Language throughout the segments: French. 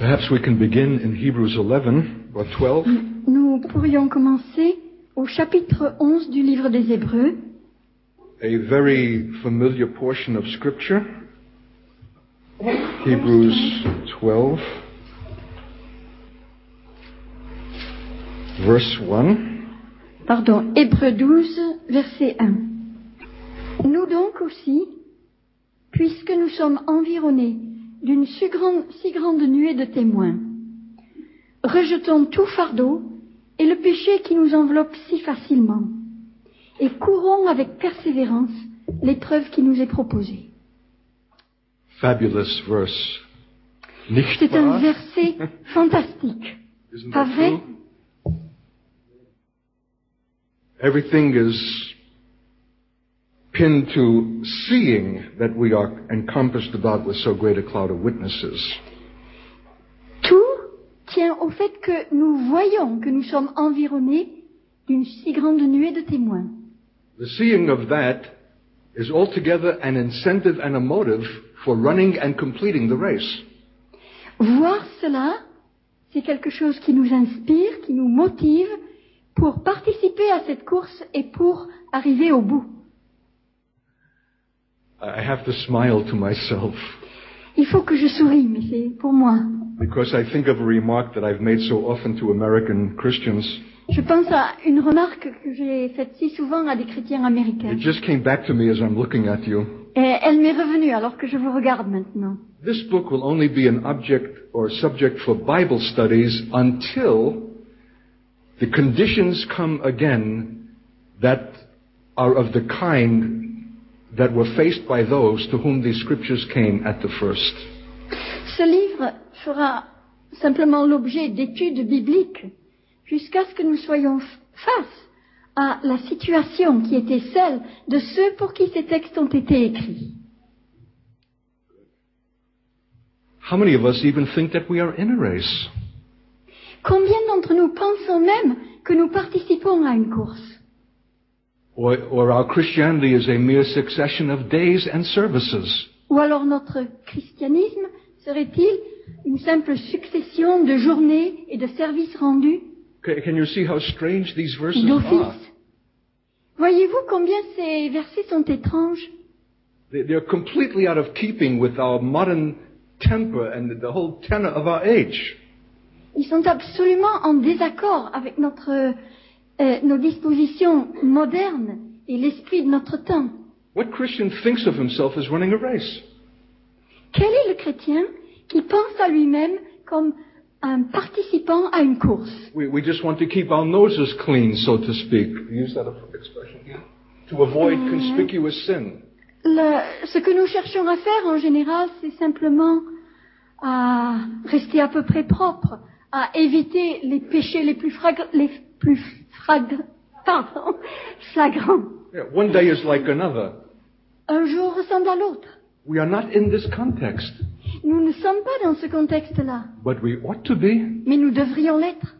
Perhaps we can begin in Hebrews 11 or 12. Nous pourrions commencer au chapitre 11 du livre des Hébreux, A very familiar portion of Scripture. Hebrews 12, verse 1. Hébreux 12, verset 1. Nous donc aussi, puisque nous sommes environnés d'une si grande nuée de témoins, rejetons tout fardeau et le péché qui nous enveloppe si facilement, et courons avec persévérance l'épreuve qui nous est proposée. Fabulous verse. Nicht C'est un wahr? verset fantastique, Isn't pas that vrai? true? Everything is pinned to seeing that we are encompassed about with so great a cloud of witnesses. Tout tient au fait que nous voyons que nous sommes environnés d'une si grande nuée de témoins. The seeing of that is altogether an incentive and a motive for running and completing the race. Voir cela, c'est quelque chose qui nous inspire, qui nous motive pour participer à cette course et pour arriver au bout. I have to smile to myself Il faut que je sourie, mais c'est pour moi. because I think of a remark that I've made so often to American Christians. Je pense à une remarque que j'ai faite si souvent à des chrétiens américains. It just came back to me as I'm looking at you. Et elle m'est revenue alors que je vous regarde maintenant. This book will only be an object or subject for Bible studies until the conditions come again that are of the kind that were faced by those to whom these scriptures came at the first. Ce livre fera simplement l'objet d'études bibliques jusqu'à ce que nous soyons face à la situation qui était celle de ceux pour qui ces textes ont été écrits. How many of us even think that we are in a race? Combien d'entre nous pensons même que nous participons à une course? Or our Christianity is a mere succession of days and services? Ou alors notre christianisme serait-il une simple succession de journées et de services rendus, Can you see how strange these verses are? d'offices? Voyez-vous combien ces versets sont étranges? They're completely out of keeping with our modern temper and the whole tenor of our age. Ils sont absolument en désaccord avec nos dispositions modernes et l'esprit de notre temps. What Christian thinks of himself as running a race? Quel est le chrétien qui pense à lui-même comme un participant à une course? We just want to keep our noses clean, so to speak. Use that expression here. To avoid conspicuous sin. Ce que nous cherchons à faire en général, c'est simplement à rester à peu près propre, à éviter les péchés les plus flagrants. Yeah, one day is like another. Un jour ressemble à l'autre. We are not in this context, Nous ne sommes pas dans ce contexte-là, but we ought to be. mais nous devrions l'être.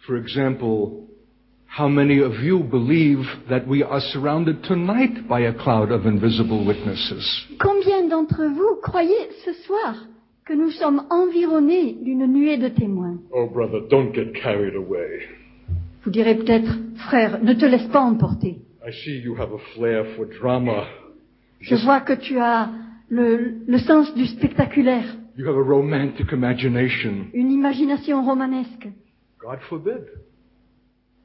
For example, how many of you believe that we are surrounded tonight by a cloud of invisible witnesses? Combien d'entre vous croyez ce soir que nous sommes environnés d'une nuée de témoins? Oh, brother, don't get carried away. Vous direz peut-être, frère, ne te laisse pas emporter. I see you have a flair for drama. Je vois que tu as le sens du spectaculaire, You have a romantic imagination. une imagination romanesque. God forbid.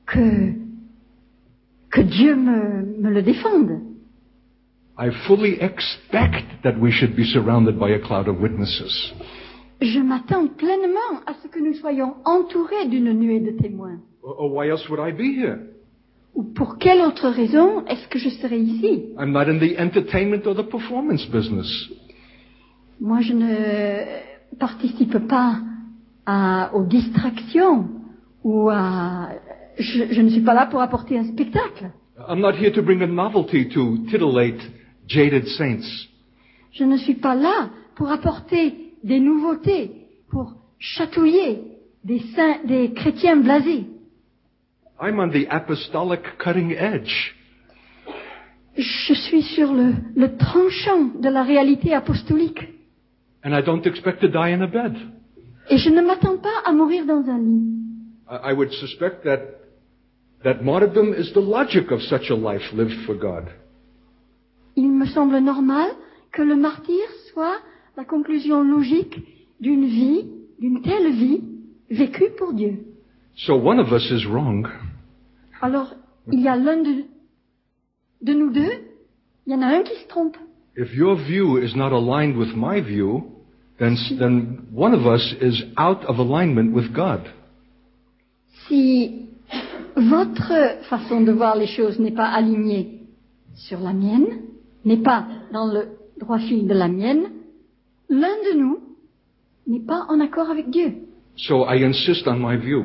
Que Dieu me le défende. I fully expect that we should be surrounded by a cloud of witnesses. Je m'attends pleinement à ce que nous soyons entourés d'une nuée de témoins. Or why else would I be here? Ou pour quelle autre raison est-ce que je serai ici? I'm not in the entertainment or the performance business. Moi, je ne participe pas aux distractions ou je ne suis pas là pour apporter un spectacle. I'm not here to bring a novelty to titillate jaded saints. Je ne suis pas là pour apporter des nouveautés, pour chatouiller des chrétiens blasés. I'm on the apostolic cutting edge. Je suis sur le tranchant de la réalité apostolique. And I don't expect to die in a bed. Et je ne m'attends pas à mourir dans un lit. I would suspect that martyrdom is the logic of such a life lived for God. Il me semble normal que le martyre soit la conclusion logique d'une vie, d'une telle vie, vécue pour Dieu. So one of us is wrong. Alors, il y a l'un de nous deux, il y en a un qui se trompe. If your view is not aligned with my view, then one of us is out of alignment with God. Si votre façon de voir les choses n'est pas alignée sur la mienne, n'est pas dans le droit fil de la mienne, l'un de nous n'est pas en accord avec Dieu. So I insist on my view.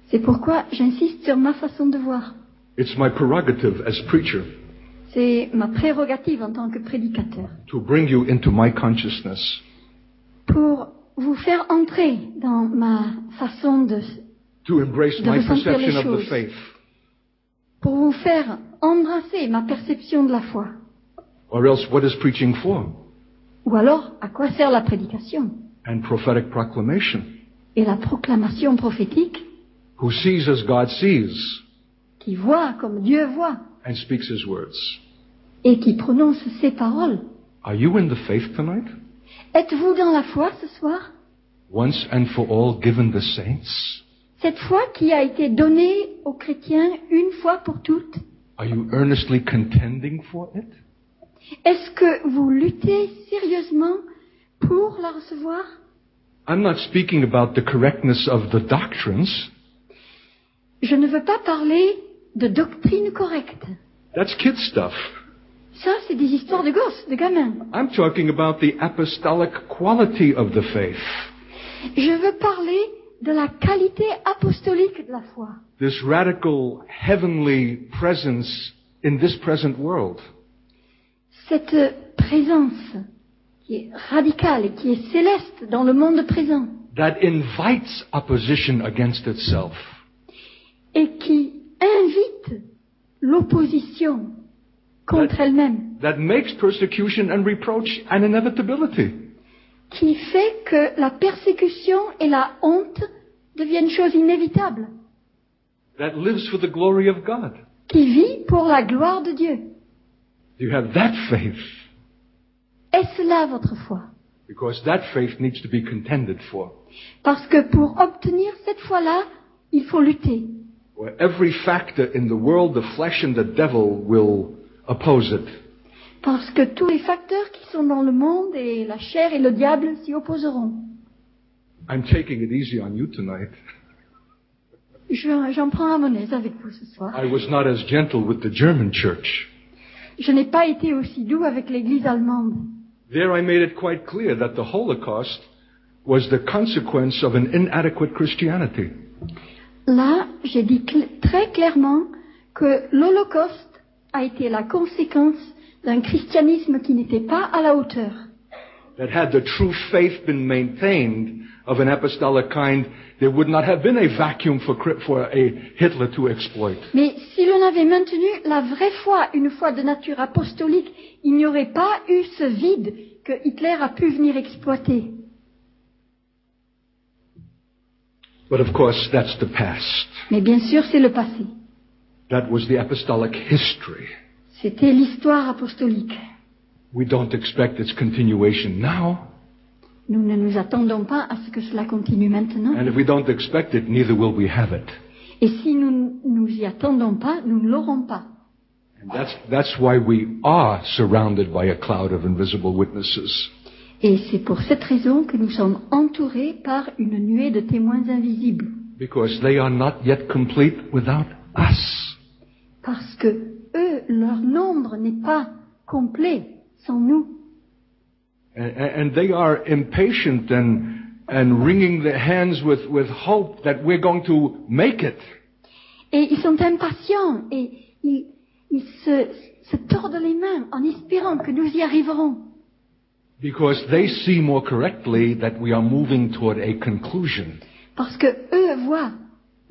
C'est pourquoi j'insiste sur ma façon de voir. It's my prerogative as preacher C'est ma prérogative en tant que prédicateur. to bring you into my consciousness. Pour vous faire entrer dans ma façon To embrace de my ressentir les perception of the choses. faith. Pour vous faire embrasser ma perception de la foi. Or else what is preaching for? Ou alors, à quoi sert la prédication And prophetic proclamation. et la proclamation prophétique Who sees as God sees qui voit comme Dieu voit and speaks his words. et qui prononce ses paroles. Are you in the faith tonight? Êtes-vous dans la foi ce soir? Once and for all given the saints? Cette foi qui a été donnée aux chrétiens une fois pour toutes, Are you earnestly contending for it? est-ce que vous luttez sérieusement pour la recevoir? I'm not speaking about the correctness of the doctrines. Je ne veux pas parler de doctrine correcte. That's kid stuff. Ça, c'est des histoires de gosses, de gamins. I'm talking about the apostolic quality of the faith. Je veux parler de la qualité apostolique de la foi. This radical heavenly presence in this present world. Cette présence qui est radicale et qui est céleste dans le monde présent That invites opposition against itself. et qui invite l'opposition contre elle-même, That makes persecution and reproach an inevitability. qui fait que la persécution et la honte deviennent choses inévitables, That lives for the glory of God. qui vit pour la gloire de Dieu. You have that faith. Est-ce là votre foi? Because that faith needs to be contended for. Parce que pour obtenir cette foi-là, il faut lutter. Where every factor in the world, the flesh and the devil will oppose it. Parce que tous les facteurs qui sont dans le monde et la chair et le diable s'y opposeront. I'm taking it easy on you tonight. J'en prends à mon aise avec vous ce soir. I was not as gentle with the German church. Je n'ai pas été aussi doux avec l'Église allemande. There I made it quite clear that the Holocaust was the consequence of an inadequate Christianity. Là, j'ai dit très clairement que l'Holocauste a été la conséquence d'un christianisme qui n'était pas à la hauteur. That had the true faith been maintained of an apostolic kind, there would not have been a vacuum for a Hitler to exploit. Mais si l'on avait maintenu la vraie foi, une foi de nature apostolique, il n'y aurait pas eu ce vide que Hitler a pu venir exploiter. But of course, that's the past. Mais bien sûr, c'est le passé. That was the apostolic history. C'était l'histoire apostolique. We don't expect its continuation now. Nous ne nous attendons pas à ce que cela continue maintenant. And if we don't expect it, neither will we have it. Et si nous ne nous y attendons pas, nous ne l'aurons pas. And that's why we are surrounded by a cloud of invisible witnesses. Et c'est pour cette raison que nous sommes entourés par une nuée de témoins invisibles. Because they are not yet complete without us. Parce que eux, leur nombre n'est pas complet sans nous. And they are impatient and wringing their hands with hope that we're going to make it. Et ils sont impatients et ils se tordent les mains en espérant que nous y arriverons. Because they see more correctly that we are moving toward a conclusion. Parce que eux voient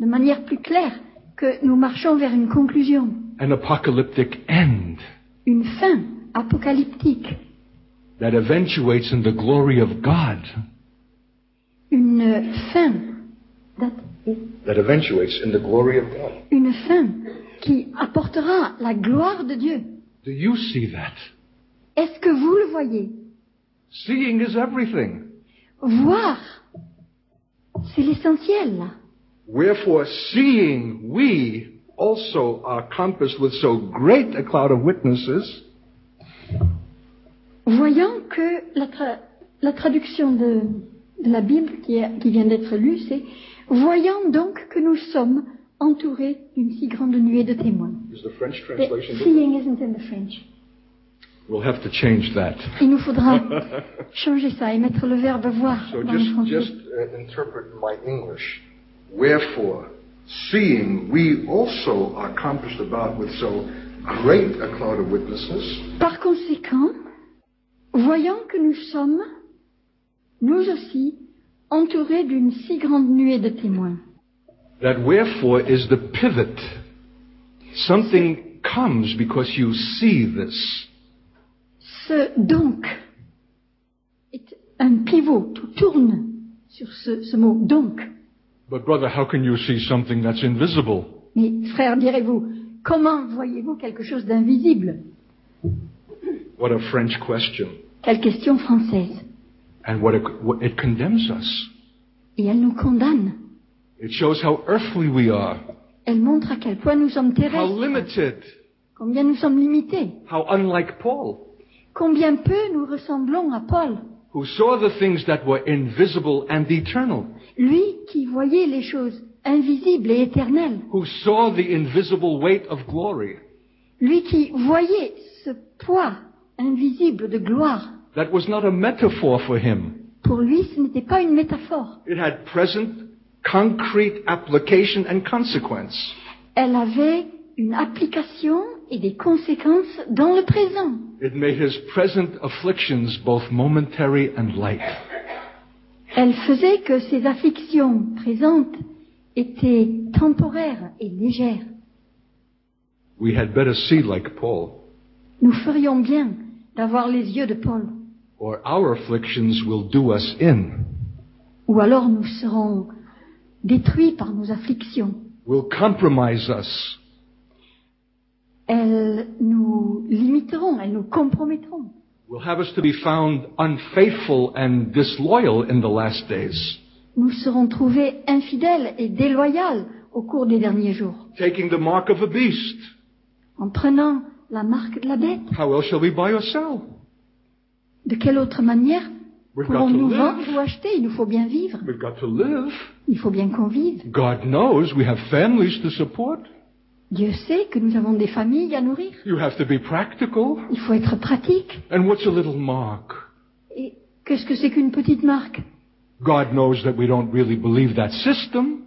de manière plus claire que nous marchons vers une conclusion, An apocalyptic end. une fin apocalyptique. that eventuates in the glory of God. Une fin, That eventuates in the glory of God. une fin qui apportera la gloire de Dieu. Do you see that? Est-ce que vous le voyez? Seeing is everything. Voir, c'est l'essentiel. Wherefore, seeing we also are compassed with so great a cloud of witnesses, Voyant que la traduction de la Bible qui vient d'être lue, c'est « Voyant donc que nous sommes entourés d'une si grande nuée de témoins ». is the French translation. Seeing isn't in the French. We'll have to change that. Il nous faudra changer ça et mettre le verbe « voir » So dans le français. just interpret my English. Wherefore, seeing we also are compassed about with so great a cloud of witnesses, Par conséquent, voyant que nous sommes, nous aussi, entourés d'une si grande nuée de témoins. that wherefore is the pivot. Something comes because you see this. Ce donc est un pivot, tout tourne sur ce mot donc. But brother, how can you see something that's invisible? Mais frère, direz-vous, comment voyez-vous quelque chose d'invisible? What a French question. Quelle question française. And what it condemns us. Et elle nous condamne. It shows how earthly we are, Elle montre à quel point nous sommes how terrestres, limited, combien nous sommes limités, how unlike Paul, combien peu nous ressemblons à Paul, who saw the things that were invisible and eternal, lui qui voyait les choses invisibles et éternelles, who saw the invisible weight of glory, lui qui voyait ce poids invisible de gloire. that was not a metaphor for him. Pour lui, ce n'était pas une métaphore. It had present, concrete application and consequence. Elle avait une application et des conséquences dans le présent. It made his present afflictions both momentary and light. Elle faisait que ses afflictions présentes étaient temporaires et légères. We had better see like Paul, Nous ferions bien d'avoir les yeux de Paul, or our afflictions will do us in, ou alors nous serons détruits par nos afflictions. will compromise us, Elles nous limiteront, elles nous compromettront. will have us to be found unfaithful and disloyal in the last days, Nous serons trouvés infidèles et déloyaux au cours des derniers jours. taking the mark of a beast. En prenant la marque de la bête, How else shall we buy or sell? de quelle autre manière We've got to pourrons-nous live. vendre ou acheter? Il nous faut bien vivre. We've got to live. Il faut bien qu'on vive. God knows we have families to support. Dieu sait que nous avons des familles à nourrir. You have to be practical. Il faut être pratique. And what's a little mark? Et qu'est-ce que c'est qu'une petite marque? God knows that we don't really believe that system.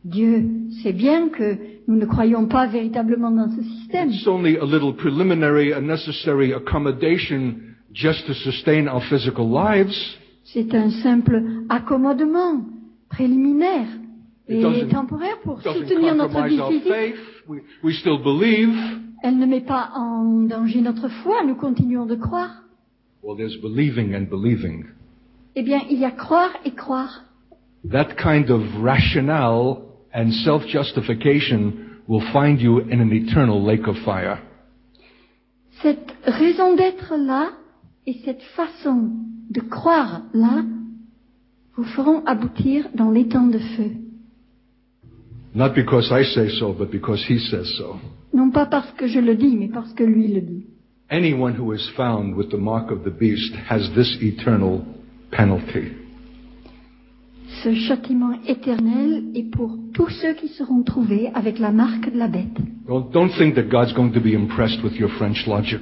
Dieu sait bien que nous ne croyons pas véritablement dans ce système. It's only a little preliminary, a necessary accommodation just to sustain our physical lives. C'est un simple accommodement préliminaire It et doesn't- temporaire pour Doesn't soutenir notre compromise vie our physique. faith. We still believe. Elle ne met pas en danger notre foi, nous continuons de croire. Well, there's believing and believing. Eh bien, il y a croire et croire. That kind of rationale and self-justification will find you in an eternal lake of fire. Cette raison d'être là et cette façon de croire là vous feront aboutir dans l'étang de feu. Not because I say so, but because he says so. Non pas parce que je le dis, mais parce que lui le dit. Anyone who is found with the mark of the beast has this eternal penalty. Ce châtiment éternel est pour tous ceux qui seront trouvés avec la marque de la bête. Don't think that God's going to be impressed with your French logic.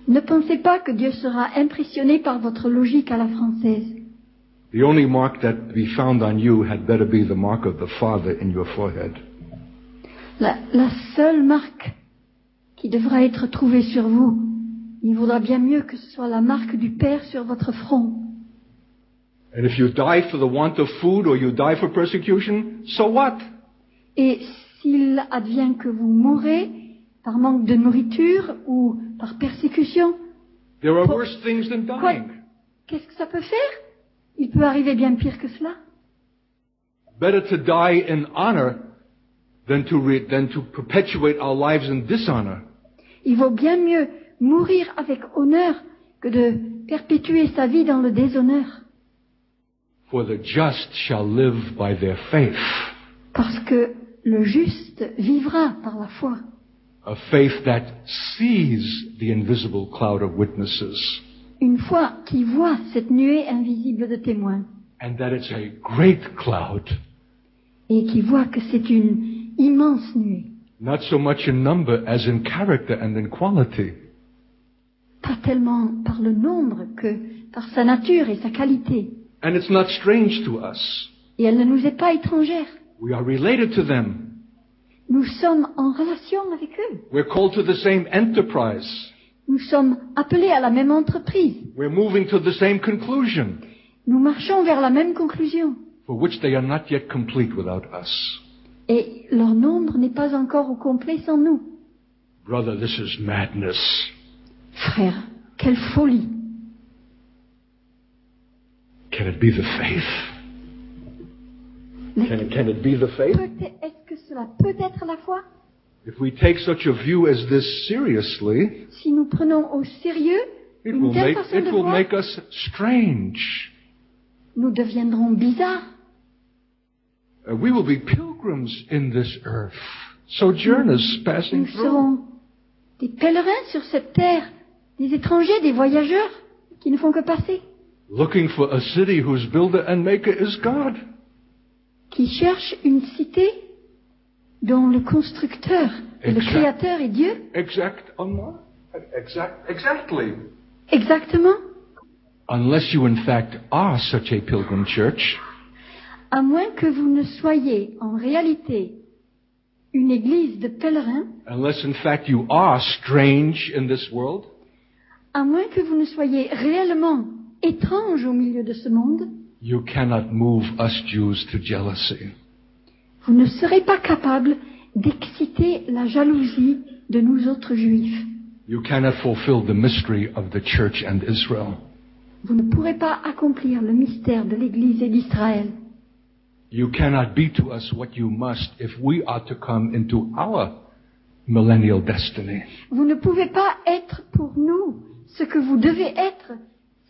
Ne pensez pas que Dieu sera impressionné par votre logique à la française. The only mark that be found on you had better be the mark of the Father in your forehead. La seule marque qui devra être trouvée sur vous, il vaudra bien mieux que ce soit la marque du Père sur votre front. And if you die for the want of food or you die for persecution, so what? Et s'il advient que vous mourrez par manque de nourriture ou par persécution, There are worse things than Quoi? dying. Qu'est-ce que ça peut faire? Il peut arriver bien pire que cela. Better to die in honor than to perpetuate our lives in dishonor. Il vaut bien mieux mourir avec honneur que de perpétuer sa vie dans le déshonneur. For the just shall live by their faith. Parce que le juste vivra par la foi. A faith that sees the invisible cloud of witnesses. Une foi qui voit cette nuée invisible de témoins. And that it's a great cloud. Et qui voit que c'est une immense nuée. Not so much in number as in character and in quality. Pas tellement par le nombre que par sa nature et sa qualité. And it's not strange to us. Et elle ne nous est pas étrangère. We are related to them. Nous sommes en relation avec eux. We're called to the same enterprise. Nous sommes appelés à la même entreprise. We're moving to the same conclusion, Nous marchons vers la même conclusion. for which they are not yet complete without us. Et leur nombre n'est pas encore au complet sans nous. Brother, this is madness. Frère, quelle folie! Can it be the faith? Can it be the faith? Est-ce que cela peut être la foi? If we take such a view as this seriously, Si nous prenons au sérieux it une will telle make, façon it de will voir, make us strange. nous deviendrons bizarres. We will be pilgrims in this earth, sojourners passing Nous through. serons des pèlerins sur cette terre, des étrangers, des voyageurs qui ne font que passer, Looking for a city whose builder and maker is God. qui cherchent une cité dont le constructeur et le Exact. créateur est Dieu. Exactly. Exactement. Unless you in fact are such a pilgrim church, À moins que vous ne soyez en réalité une église de pèlerins, unless in fact you are strange in this world, à moins que vous ne soyez réellement étrange au milieu de ce monde, you cannot move us Jews to jealousy. vous ne serez pas capable d'exciter la jalousie de nous autres juifs. You cannot fulfill the mystery of the church and Israel. Vous ne pourrez pas accomplir le mystère de l'Église et d'Israël. You cannot be to us what you must if we are to come into our millennial destiny. Vous ne pouvez pas être pour nous ce que vous devez être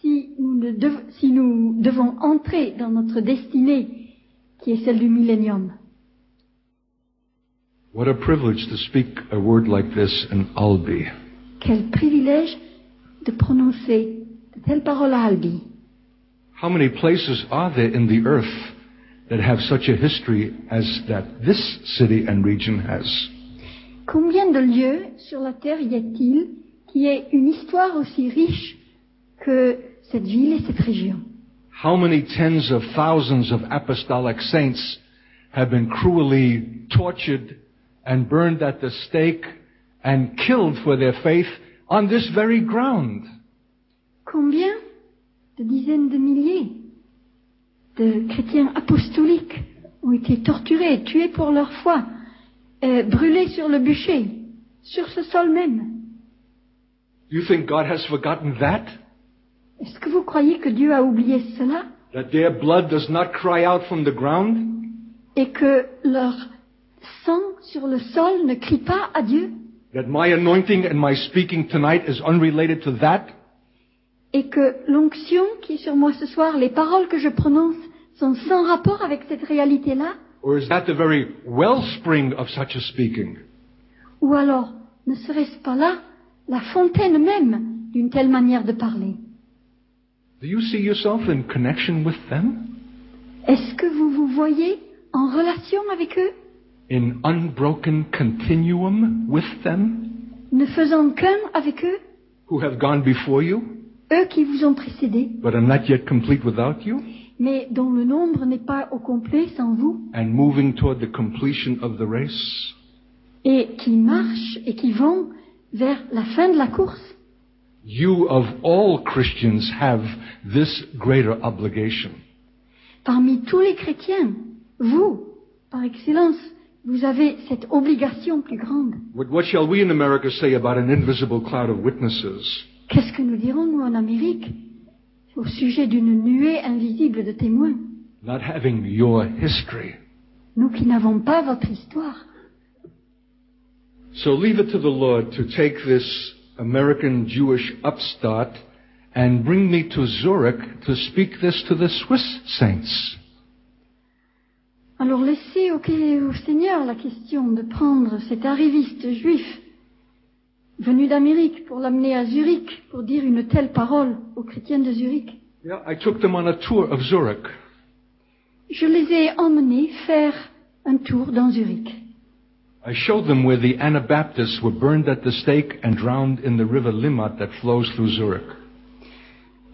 si nous devons entrer dans notre destinée qui est celle du millénium. What a privilege to speak a word like this in Albi. Quel privilège de prononcer de telles paroles à Albi. How many places are there in the earth that have such a history as that this city and region has? Combien de lieux sur la terre y a-t-il qui aient une histoire aussi riche que cette ville et cette région? How many tens of thousands of apostolic saints have been cruelly tortured and burned at the stake and killed for their faith on this very ground? Combien de dizaines de milliers de chrétiens apostoliques ont été torturés et tués pour leur foi, brûlés sur le bûcher, sur ce sol même? Do you think God has forgotten that? Est-ce que vous croyez que Dieu a oublié cela That their blood does not cry out from the ground? et que leur sang sur le sol ne crie pas à Dieu That my anointing and my speaking tonight is unrelated to that? et que l'onction qui est sur moi ce soir, les paroles que je prononce sont sans rapport avec cette réalité-là? Or is that the very wellspring of such a speaking? Ou alors, ne serait-ce pas là la fontaine même d'une telle manière de parler? Do you see yourself in connection with them? Est-ce que vous vous voyez en relation avec eux, In unbroken continuum with them? ne faisant qu'un avec eux, Who have gone before you, eux qui vous ont précédés, but are not yet complete without you? mais dont le nombre n'est pas au complet sans vous, And moving toward the completion of the race? et qui marchent et qui vont vers la fin de la course? You of all Christians have this greater obligation. Parmi tous les chrétiens, vous, par excellence, vous avez cette obligation plus grande. What shall we in America say about an invisible cloud of witnesses? Qu'est-ce que nous dirons, nous, en Amérique, au sujet d'une nuée invisible de témoins? Not having your history. Nous qui n'avons pas votre histoire. So leave it to the Lord to take this American Jewish upstart and bring me to Zurich to speak this to the Swiss saints. Alors laissez au Seigneur la question de prendre cet arriviste juif venu d'Amérique pour l'amener à Zurich, pour dire une telle parole aux chrétiens de Zurich. Yeah, I took them on a tour of Zurich. Je les ai emmenés faire un tour dans Zurich. I showed them where the Anabaptists were burned at the stake and drowned in the river Limmat that flows through Zurich.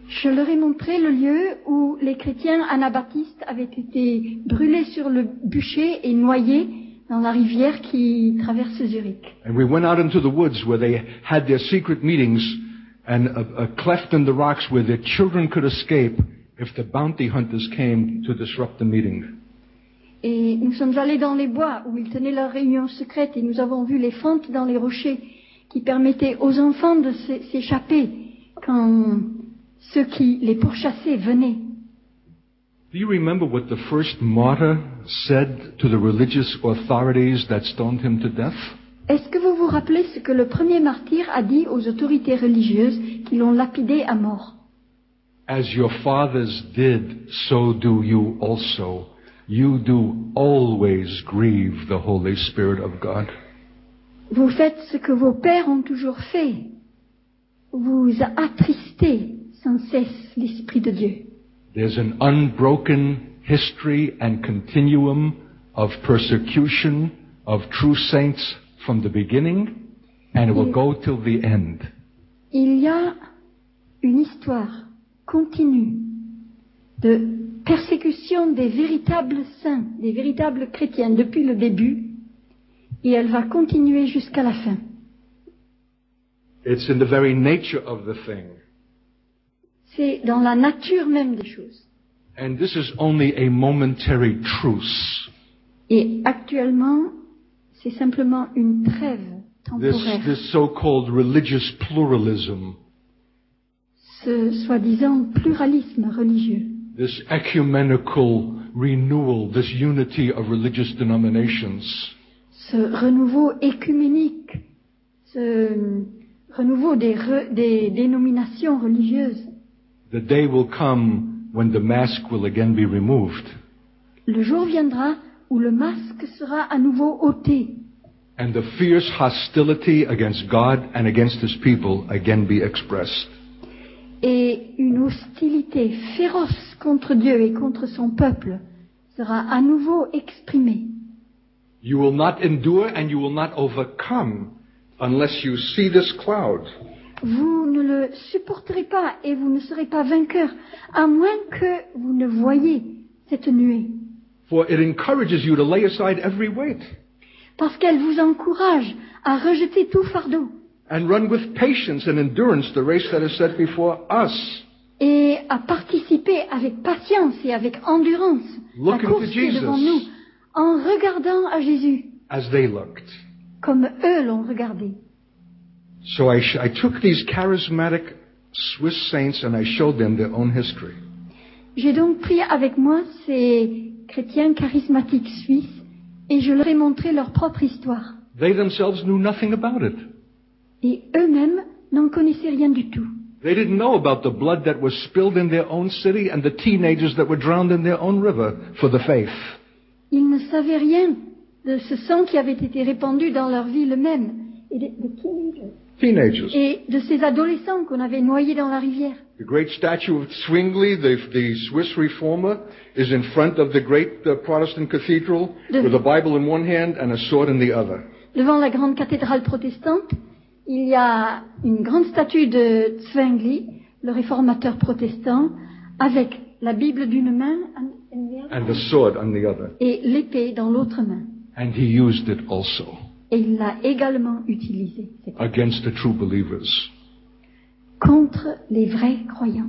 Je leur ai montré le lieu où les chrétiens anabaptistes avaient été brûlés sur le bûcher et noyés dans la rivière qui traverse Zurich. And we went out into the woods where they had their secret meetings and a cleft in the rocks where their children could escape if the bounty hunters came to disrupt the meeting. Et nous sommes allés dans les bois où ils tenaient leur réunion secrète et nous avons vu les fentes dans les rochers qui permettaient aux enfants de s'échapper quand ceux qui les pourchassaient venaient. Do you remember what the first martyr said to the religious authorities that stoned him to death? Est-ce que vous vous rappelez ce que le premier martyr a dit aux autorités religieuses qui l'ont lapidé à mort? As your fathers did, so do you also. You do always grieve the Holy Spirit of God. Vous faites ce que vos pères ont toujours fait. Vous attristez sans cesse l'Esprit de Dieu. There's an unbroken history and continuum of persecution of true saints from the beginning, and it will go till the end. Il y a une histoire continue de persécution des véritables saints, des véritables chrétiens depuis le début, et elle va continuer jusqu'à la fin. It's in the very nature of the thing. C'est dans la nature même des choses. And this is only a momentary truce. Et actuellement, c'est simplement une trêve temporaire. This so-called religious pluralism. Ce soi-disant pluralisme religieux. This ecumenical renewal, this unity of religious denominations. Ce renouveau écuménique, ce renouveau des dénominations religieuses. The day will come when the mask will again be removed. Le jour viendra où le masque sera à nouveau ôté. And the fierce hostility against God and against His people again be expressed. Et une hostilité féroce contre Dieu et contre son peuple sera à nouveau exprimée. You will not endure and you will not overcome unless you see this cloud. Vous ne le supporterez pas et vous ne serez pas vainqueur, à moins que vous ne voyiez cette nuée. For it encourages you to lay aside every weight. Parce qu'elle vous encourage à rejeter tout fardeau. And run with patience and endurance the race that is set before us. Et à participer avec patience et avec endurance la course qui est devant nous, en regardant à Jésus, as they looked. Comme eux l'ont regardé. So I took these charismatic Swiss saints and I showed them their own history. J'ai donc pris avec moi ces chrétiens charismatiques suisses et je leur ai montré leur propre histoire. They themselves knew nothing about it. Et eux-mêmes n'en connaissaient rien du tout. They didn't know about the blood that was spilled in their own city and the teenagers that were drowned in their own river for the faith. Ils ne savaient rien de ce sang qui avait été répandu dans leur ville même et Teenagers. Et de ces adolescents qu'on avait noyés dans la rivière. The great statue of Zwingli, the Swiss reformer, is in front of the great Protestant cathedral with a Bible in one hand and a sword in the other. Devant la grande cathédrale protestante, il y a une grande statue de Zwingli, le réformateur protestant, avec la Bible d'une main and the sword on the other. Et l'épée dans l'autre main. And he used it also. Et il l'a également utilisé. Against the true believers. Contre les vrais croyants.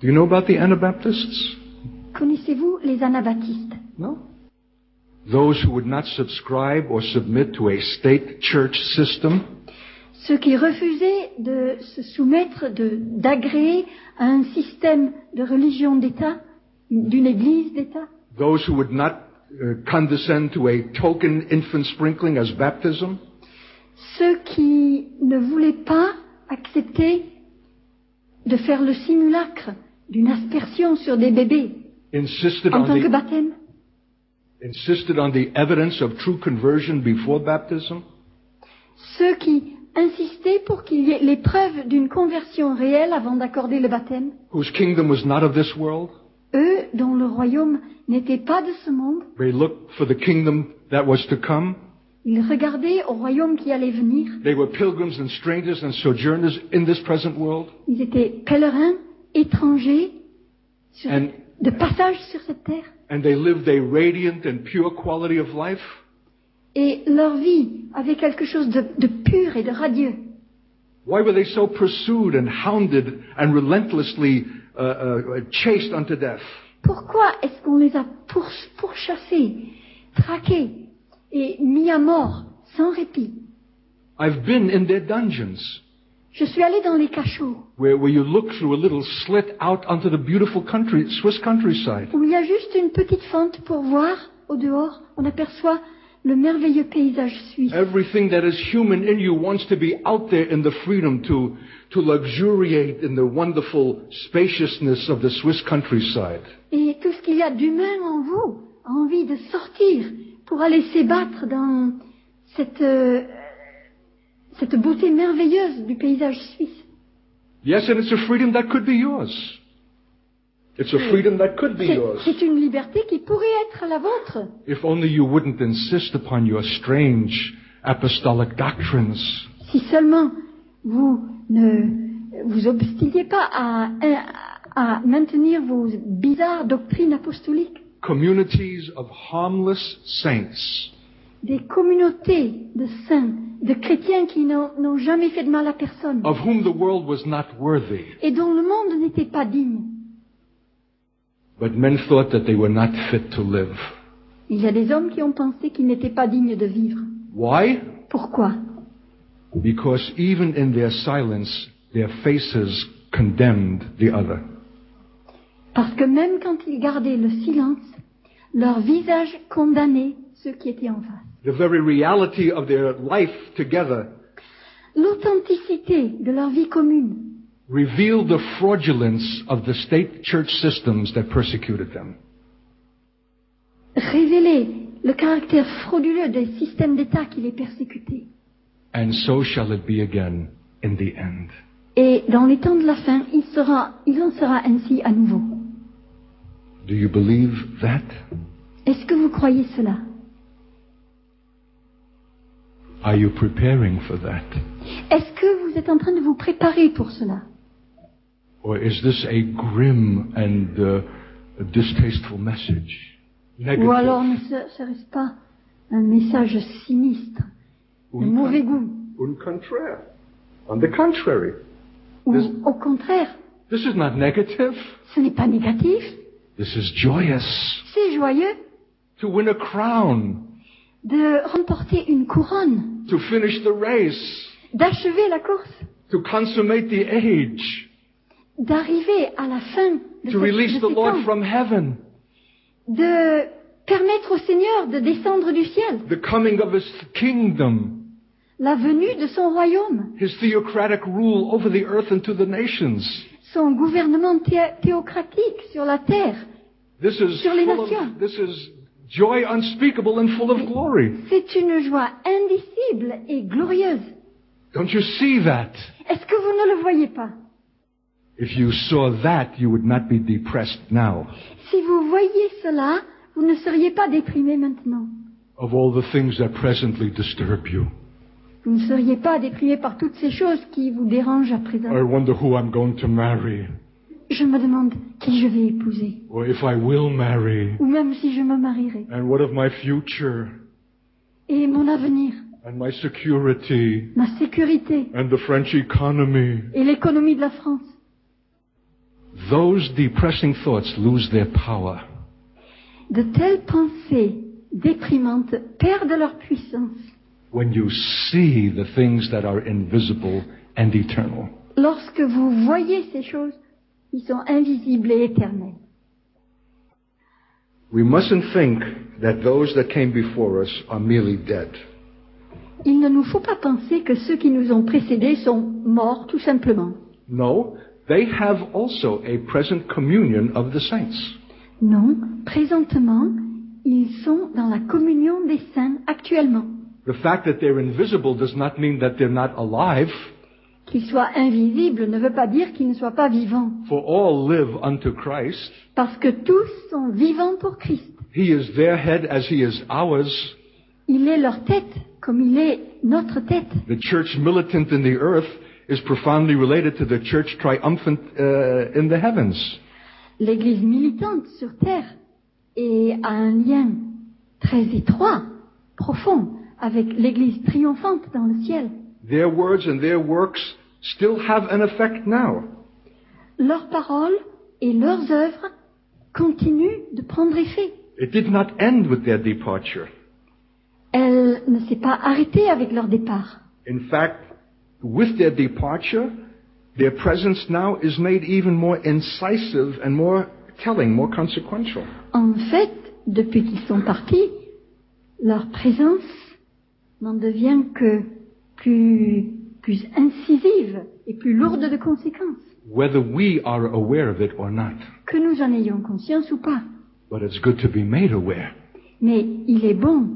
Do you know about the Anabaptists? Connaissez-vous les Anabaptistes? No. Those who would not subscribe or submit to a state church system. Ceux qui refusaient de se soumettre, d'agréer à un système de religion d'État, d'une église d'État. Those who would not condescend to a token infant sprinkling as baptism. Ceux qui ne voulaient pas accepter de faire le simulacre d'une aspersion sur des bébés en tant que baptême. Insisted on the evidence of true conversion before baptism. Ceux qui insistaient pour qu'il y ait les preuves d'une conversion réelle avant d'accorder le baptême. Whose kingdom was not of this world. Eux dont le royaume n'était pas de ce monde. They looked for the kingdom that was to come. Ils regardaient au royaume qui allait venir. They were pilgrims and strangers and sojourners in this present world. Ils étaient pèlerins, étrangers, de passage sur cette terre. And they lived a radiant and pure quality of life. Et leur vie avait quelque chose de pur et de radieux. Why were they so pursued and hounded and relentlessly chased unto death? Pourquoi est-ce qu'on les a pourchassés, traqués et mis à mort sans répit? I've been in their dungeons. Je suis allé dans les cachots. Where you look through a little slit out onto the beautiful Swiss countryside. Où il y a juste une petite fente pour voir au dehors. On aperçoit le merveilleux paysage suisse. Everything that is human in you wants to be out there in the freedom to luxuriate in the wonderful spaciousness of the Swiss countryside. Et tout ce qu'il y a d'humain en vous a envie de sortir pour aller s'ébattre dans cette beauté merveilleuse du paysage suisse. Yes, and it's a freedom that could be yours. It's a freedom that could be yours. C'est une liberté qui pourrait être la vôtre. If only you wouldn't insist upon your strange apostolic doctrines. Si seulement vous ne vous obstiniez pas à maintenir vos bizarres doctrines apostoliques. Communities of harmless saints. Des communautés de saints, de chrétiens qui n'ont jamais fait de mal à personne. Of whom the world was not worthy. Et dont le monde n'était pas digne. But men thought that they were not fit to live. Il y a des hommes qui ont pensé qu'ils n'étaient pas dignes de vivre. Why? Pourquoi? Because even in their silence, their faces condemned the other. Parce que même quand ils gardaient le silence, leur visage condamnait ceux qui étaient en face. The very reality of their life together L'authenticité de leur vie commune revealed the fraudulence of the state church systems that persecuted them. révélait le caractère frauduleux des systèmes d'État qui les persécutaient. And so shall it be again in the end. Et dans les temps de la fin, il en sera ainsi à nouveau. Do you believe that? Est-ce que vous croyez cela? Are you preparing for that? Est-ce que vous êtes en train de vous préparer pour cela? Or is this a grim and a distasteful message? Negative. Ou alors ne serait-ce pas un message sinistre, de mauvais goût? On the contrary. Ou au contraire, This is not negative. ce n'est pas négatif, This is joyous. c'est joyeux To win a crown. de remporter une couronne, To finish the race. d'achever la course, To consummate the age. d'arriver à la fin de To release the ces Lord temps, from heaven. de permettre au Seigneur de descendre du ciel, The coming of His kingdom. la venue de son royaume, His theocratic rule over the earth and to the nations. son gouvernement théocratique sur la terre, This is sur les full of, nations. this is joy unspeakable and full of glory. C'est une joie indicible et glorieuse. Don't you see that? Est-ce que vous ne le voyez pas? If you saw that, you would not be depressed now. Si vous voyiez cela, vous ne seriez pas déprimé maintenant. Of all the things that presently disturb you. Vous ne seriez pas déprimé par toutes ces choses qui vous dérangent à présent. I wonder who I'm going to marry. Je me demande qui je vais épouser, Or if I will marry. ou même si je me marierai. And what of my future? Et mon avenir, And my security? ma sécurité And the French economy? et l'économie de la France. Those depressing thoughts lose their power. De telles pensées déprimantes perdent leur puissance when you see the things that are invisible and eternal. Lorsque vous voyez ces choses qui sont invisibles et éternelles. We mustn't think that those that came before us are merely dead. Il ne nous faut pas penser que ceux qui nous ont précédés sont morts tout simplement. No, they have also a present communion of the saints. Non, présentement, ils sont dans la communion des saints actuellement. The fact that they're invisible does not mean that they're not alive. Qu'ils soient invisibles ne veut pas dire qu'ils ne soient pas vivants. For all live unto Christ. Parce que tous sont vivants pour Christ. He is their head as he is ours. Il est leur tête comme il est notre tête. The church militant in the earth is profoundly related to the church triumphant in the heavens. L'Église militante sur terre a un lien très étroit, profond, avec l'Église triomphante dans le ciel. Their words and their works still have an effect now. Leurs paroles et leurs œuvres continuent de prendre effet. It did not end with their departure. Elle ne s'est pas arrêtée avec leur départ. In fact, with their departure, their presence now is made even more incisive and more telling, more consequential. En fait, depuis qu'ils sont partis, leur présence n'en devient que plus incisive et plus lourde de conséquences. Whether we are aware of it or not. Que nous en ayons conscience ou pas. But it's good to be made aware. Mais il est bon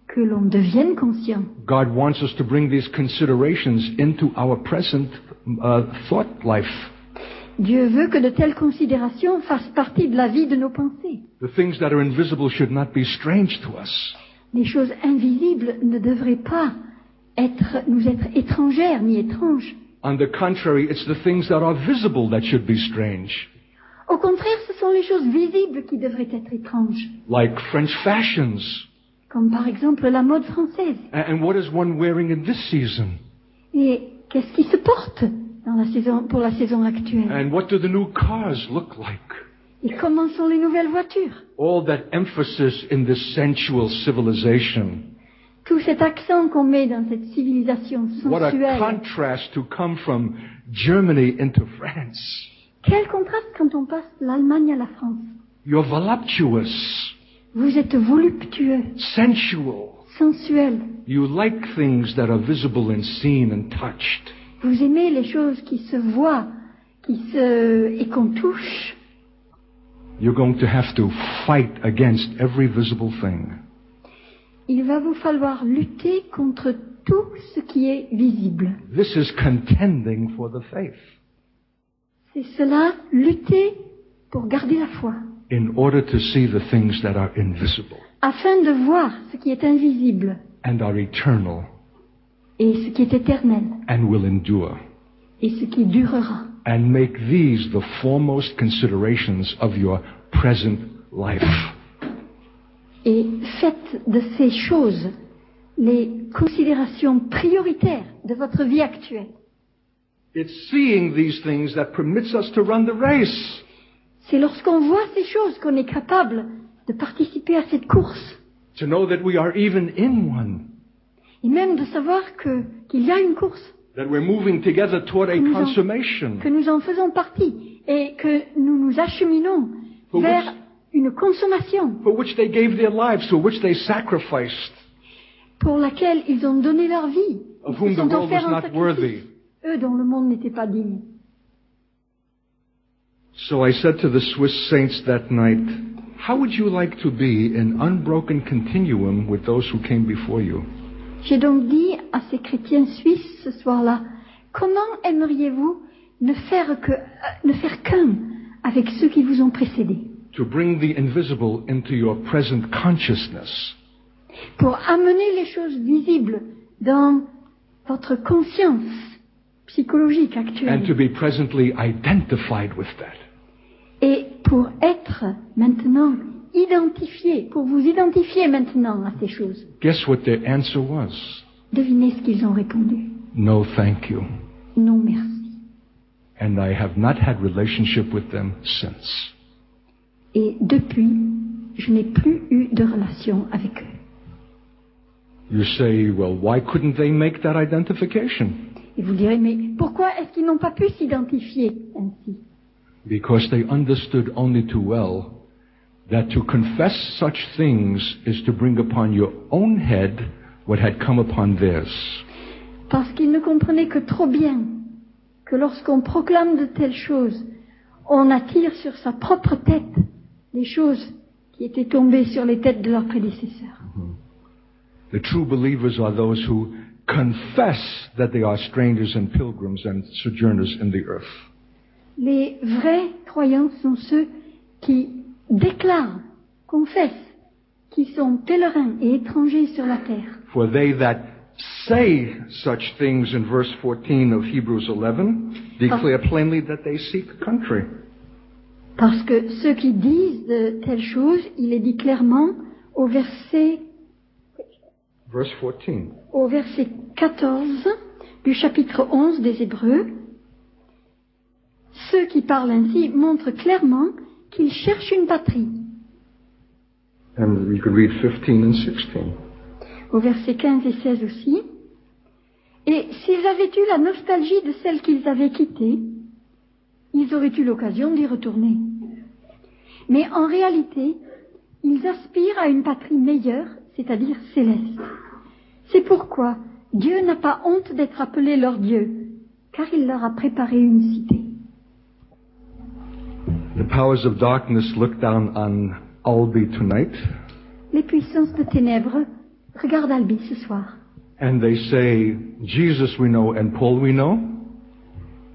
que l'on devienne conscient. God wants us to bring these considerations into our present thought life. Dieu veut que de telles considérations fassent partie de la vie de nos pensées. The things that are invisible should not be strange to us. Les choses invisibles ne devraient pas nous être étrangères ni étranges. On the contrary, it's the things that are visible that should be strange. Au contraire, ce sont les choses visibles qui devraient être étranges. Like French fashions. Comme par exemple la mode française. And what is one wearing in this season? Et qu'est-ce qui se porte pour la saison actuelle? And what do the new cars look like? Et comment sont les nouvelles voitures? All that emphasis in this sensual civilization. Tout cet accent qu'on met dans cette civilisation sensuelle. What a contrast to come from Germany into France. Quel contraste quand on passe de l'Allemagne à la France. You're voluptuous. Vous êtes voluptueux. Sensual. Sensuel. You like things that are visible and seen and touched. Vous aimez les choses qui se voient, et qu'on touche. You're going to have to fight against every visible thing. Il va vous falloir lutter contre tout ce qui est visible. This is contending for the faith. C'est cela, lutter pour garder la foi. In order to see the things that are invisible. Afin de voir ce qui est invisible. And are eternal. Et ce qui est éternel. And will endure. Et ce qui durera. And make these the foremost considerations of your present life. Et faites de ces choses les considérations prioritaires de votre vie actuelle. It's seeing these things that permits us to run the race. C'est lorsqu'on voit ces choses qu'on est capable de participer à cette course. To know that we are even in one. Et même de savoir qu'il y a une course. That we're moving together toward a consummation. Que nous en faisons partie et que nous nous acheminons vers une consommation. For which they gave their lives, for which they sacrificed. Pour laquelle ils ont donné leur vie. Of whom the world was not worthy. Eux dont le monde n'était pas digne. So I said to the Swiss saints that night, how would you like to be in unbroken continuum with those who came before you? J'ai donc dit à ces chrétiens suisses ce soir-là, comment aimeriez-vous ne faire qu'un avec ceux qui vous ont précédés? To bring the invisible into your present consciousness. Pour amener les choses visibles dans votre conscience psychologique actuelle. And to be presently identified with that. Et pour être maintenant identifié, pour vous identifier maintenant à ces choses. Guess what their answer was? Devinez ce qu'ils ont répondu. No, thank you. Non, merci. And I have not had relationship with them since. Et depuis, je n'ai plus eu de relation avec eux. You say, well, why couldn't they make that identification? Et vous direz, mais pourquoi est-ce qu'ils n'ont pas pu s'identifier ainsi? Because they understood only too well that to confess such things is to bring upon your own head what had come upon theirs. Parce qu'ils ne comprenaient que trop bien que lorsqu'on proclame de telles choses, on attire sur sa propre tête les choses qui étaient tombées sur les têtes de leurs prédécesseurs. The true believers are those who confess that they are strangers and pilgrims and sojourners in the earth. Les vrais croyants sont ceux qui déclarent, confessent, qu'ils sont pèlerins et étrangers sur la terre. For they that say such things in verse 14 of Hebrews 11 declare plainly that they seek country. Parce que ceux qui disent de telles choses, il est dit clairement au verset 14 du chapitre 11 des Hébreux, ceux qui parlent ainsi montrent clairement qu'ils cherchent une patrie. And you could read 15 and 16. Au verset 15 et 16 aussi. Et s'ils avaient eu la nostalgie de celle qu'ils avaient quittée, ils auraient eu l'occasion d'y retourner. Mais en réalité, ils aspirent à une patrie meilleure, c'est-à-dire céleste. C'est pourquoi Dieu n'a pas honte d'être appelé leur Dieu, car il leur a préparé une cité. The powers of darkness look down on Albi tonight. Les puissances de ténèbres regardent Albi ce soir. And they say, Jesus we know and Paul we know.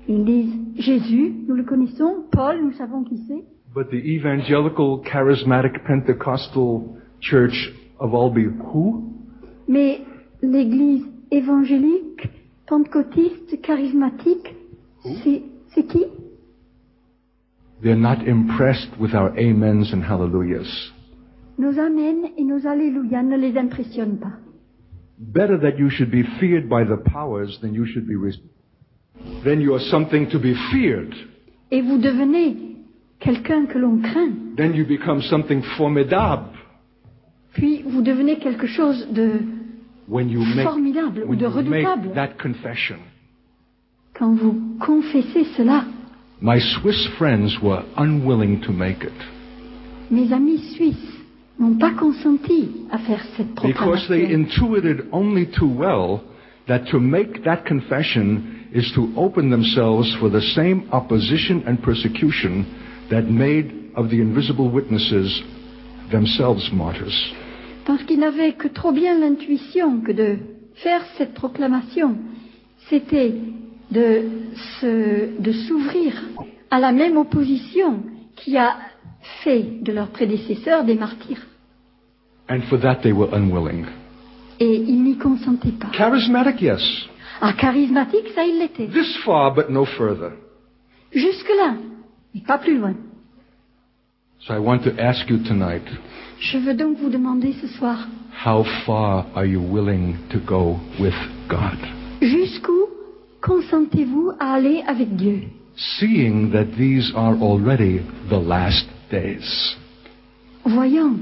Ils disent, Jésus, nous le connaissons, Paul, nous savons qui c'est. But the evangelical, charismatic, Pentecostal church of Albi, who? Mais l'église évangélique, pentecôtiste, charismatique, c'est qui? They're not impressed with our amens and hallelujahs. Nos amens et nos alléluia ne les impressionnent pas. Better that you should be feared by the powers than you should be then you are something to be feared. Et vous devenez quelqu'un que l'on craint. Then you become something formidable. Puis vous devenez quelque chose de formidable ou de redoutable. Make that confession. Quand vous confessez cela. My Swiss friends were unwilling to make it. Mes amis suisses n'ont pas consenti à faire cette proclamation. Because they intuited only too well that to make that confession is to open themselves for the same opposition and persecution that made of the invisible witnesses themselves martyrs. Parce qu'ils n'avaient que trop bien l'intuition que de faire cette proclamation, c'était de s'ouvrir à la même opposition qui a fait de leurs prédécesseurs des martyrs. And for that they were unwilling. Et ils n'y consentaient pas. Charismatic, yes. Ah, charismatique, ça il l'était. This far, but no further. Jusque-là, mais pas plus loin. So I want to ask you tonight. Je veux donc vous demander ce soir. How far are you willing to go with God? Jusqu'où consentez-vous à aller avec Dieu? Seeing that these are already the last days. Voyant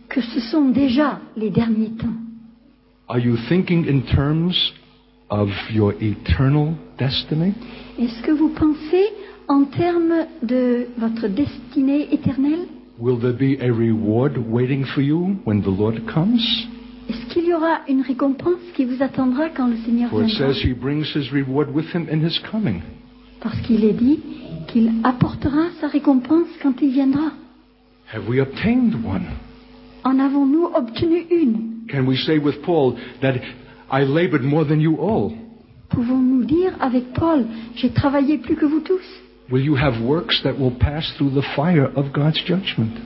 que ce sont déjà les derniers temps. Are you thinking in terms of your eternal destiny? Est-ce que vous pensez en termes de votre destinée éternelle? Will there be a reward waiting for you when the Lord comes? Est-ce qu'il y aura une récompense qui vous attendra quand le Seigneur For it viendra? says he brings his reward with him in his coming. Parce qu'il est dit qu'il apportera sa récompense quand il viendra. Have we obtained one? En avons-nous obtenu une? Can we say with Paul that I labored more than you all? Pouvons-nous dire avec Paul, j'ai travaillé plus que vous tous? Will you have works that will pass through the fire of God's judgment?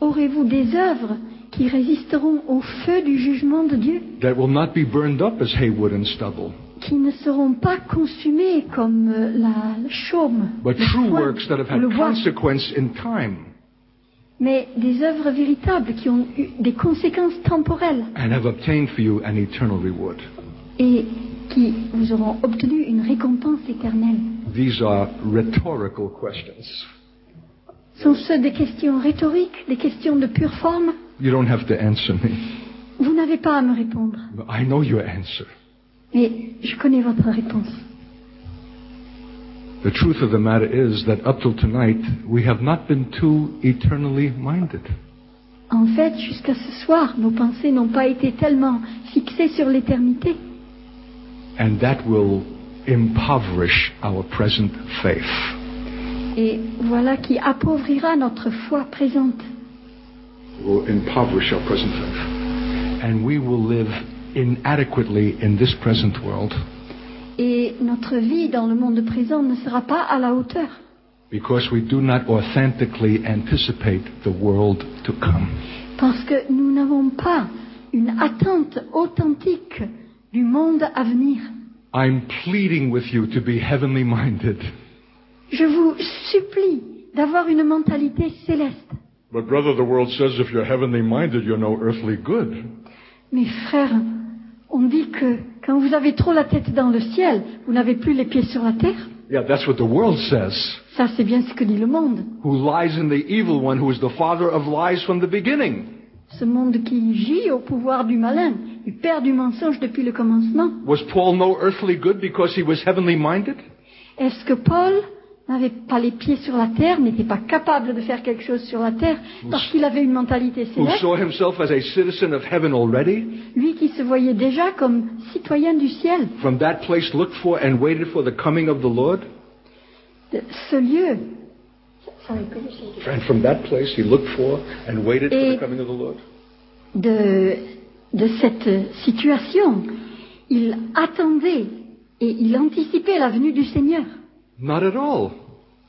Aurez-vous des œuvres qui résisteront au feu du jugement de Dieu? That will not be burned up as haywood and stubble. Qui ne seront pas consumées comme la chaume, But le true foin, works that have ou had le bois. consequence in time. Mais des œuvres véritables qui ont eu des conséquences temporelles And have obtained for you an eternal reward. et qui vous auront obtenu une récompense éternelle. These are rhetorical questions. Sont-ce des questions rhétoriques, des questions de pure forme? You don't have to answer me. Vous n'avez pas à me répondre. I know your answer. Mais je connais votre réponse. The truth of the matter is that up till tonight, we have not been too eternally minded. En fait, jusqu'à ce soir, nos pensées n'ont pas été tellement fixées sur l'éternité. And that will impoverish our present faith. Et voilà qui appauvrira notre foi présente. Will impoverish our present faith. And we will live inadequately in this present world. Et notre vie dans le monde présent ne sera pas à la hauteur. Because we do not authentically anticipate the world to come. Parce que nous n'avons pas une attente authentique du monde à venir. I'm pleading with you to be heavenly minded. Je vous supplie d'avoir une mentalité céleste. But brother, the world says if you're heavenly minded, you're no earthly good. Mes frères, on dit que quand vous avez trop la tête dans le ciel, vous n'avez plus les pieds sur la terre. Yeah, that's what the world says. Ça, c'est bien ce que dit le monde. Who lies in the evil one, who is the father of lies from the beginning. Ce monde qui gît au pouvoir du malin, du père du mensonge depuis le commencement. Was Paul no earthly good because he was heavenly minded? Est-ce que Paul n'avait pas les pieds sur la terre, n'était pas capable de faire quelque chose sur la terre parce qu'il avait une mentalité Who céleste? saw himself as a citizen of heaven already? Lui qui se voyait déjà comme citoyen du ciel. From that place looked for and waited for the coming of the Lord? Ce lieu. And from that place he looked for and waited for the coming of the Lord? De cette situation, il attendait et il anticipait la venue du Seigneur. Not at all.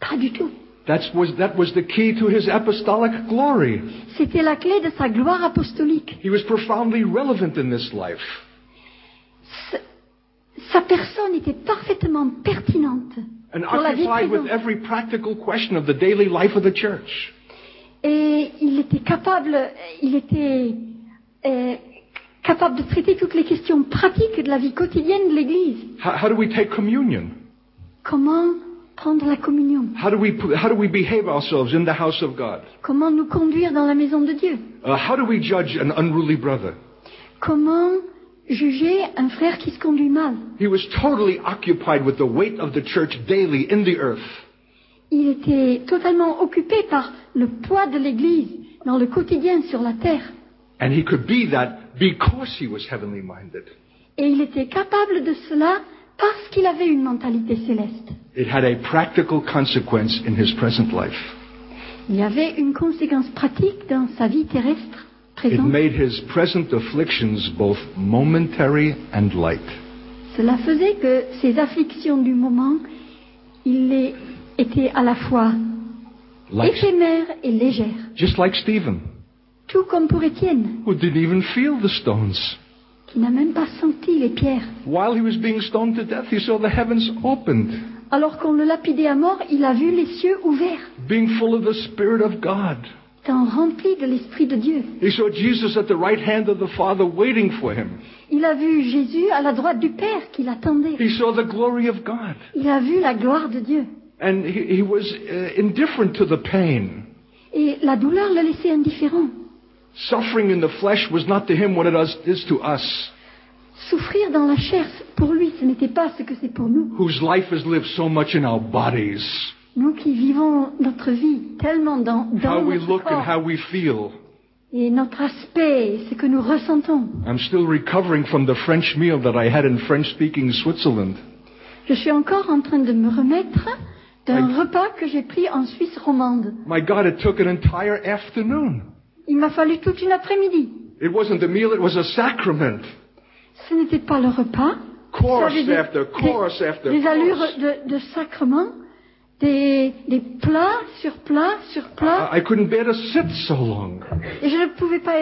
Pas du tout. That was the key to his apostolic glory. C'était la clé de sa gloire apostolique. He was profoundly relevant in this life. Sa personne était parfaitement pertinente And pour la vie occupied with présente. every practical question of the daily life of the church. Et il était capable de traiter toutes les questions pratiques de la vie quotidienne de l'Église. How do we take communion? Comment prendre la communion? How do we behave ourselves in the house of God? Comment nous conduire dans la maison de Dieu? How do we judge an unruly brother? Comment juger un frère qui se conduit mal? He was totally occupied with the weight of the church daily in the earth. Il était totalement occupé par le poids de l'Église dans le quotidien sur la terre. And he could be that because he was heavenly minded. Et il était capable de cela parce qu'il avait une mentalité céleste. It had a practical consequence in his present life. Il y avait une conséquence pratique dans sa vie terrestre It présente. made his present afflictions both momentary and light. Cela faisait que ses afflictions du moment, il les était à la fois éphémères et légères. Just like Stephen, Tout comme pour Étienne, who didn't even feel the stones. qui n'a même pas senti les pierres. While he was being stoned to death, he saw the heavens opened, Alors qu'on le lapidait à mort, il a vu les cieux ouverts, being full of the Spirit of God. étant rempli de l'Esprit de Dieu. He saw Jesus at the right hand of the Father waiting for him. Il a vu Jésus à la droite du Père qui l'attendait. He saw the glory of God. Il a vu la gloire de Dieu. And he was indifferent to the pain. Et la douleur le laissait indifférent. Suffering in the flesh was not to him what it is to us, Souffrir dans la chair, pour lui, ce n'était pas ce que c'est pour nous. whose life is lived so much in our bodies, Nous qui vivons notre vie tellement dans how we notre look and corps. how we feel. Et notre aspect, ce que nous ressentons. I'm still recovering from the French meal that I had in French-speaking Switzerland. Je suis encore en train de me remettre d'un repas que j'ai pris en Suisse romande. My God, it took an entire afternoon. Il m'a fallu toute une après-midi. It wasn't a meal, it was a sacrament. Ce n'était pas le repas. Course Ça avait after course after des allures course. de sacrement, des plats sur plats sur plats. I couldn't bear to sit so long. Et je ne pouvais pas,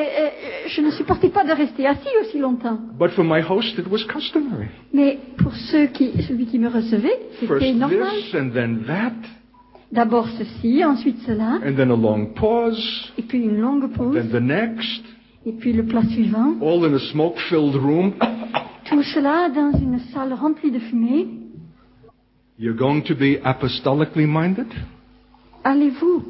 je ne supportais pas de rester assis aussi longtemps. But for my host, it was customary. Mais pour celui qui me recevait, First c'était normal. this and then that, D'abord ceci, ensuite cela, and then a long pause, et puis une longue pause, then the next, et puis le plat suivant. all in a smoke-filled room. Tout cela dans une salle remplie de fumée. You're going to be apostolically minded? Allez-vous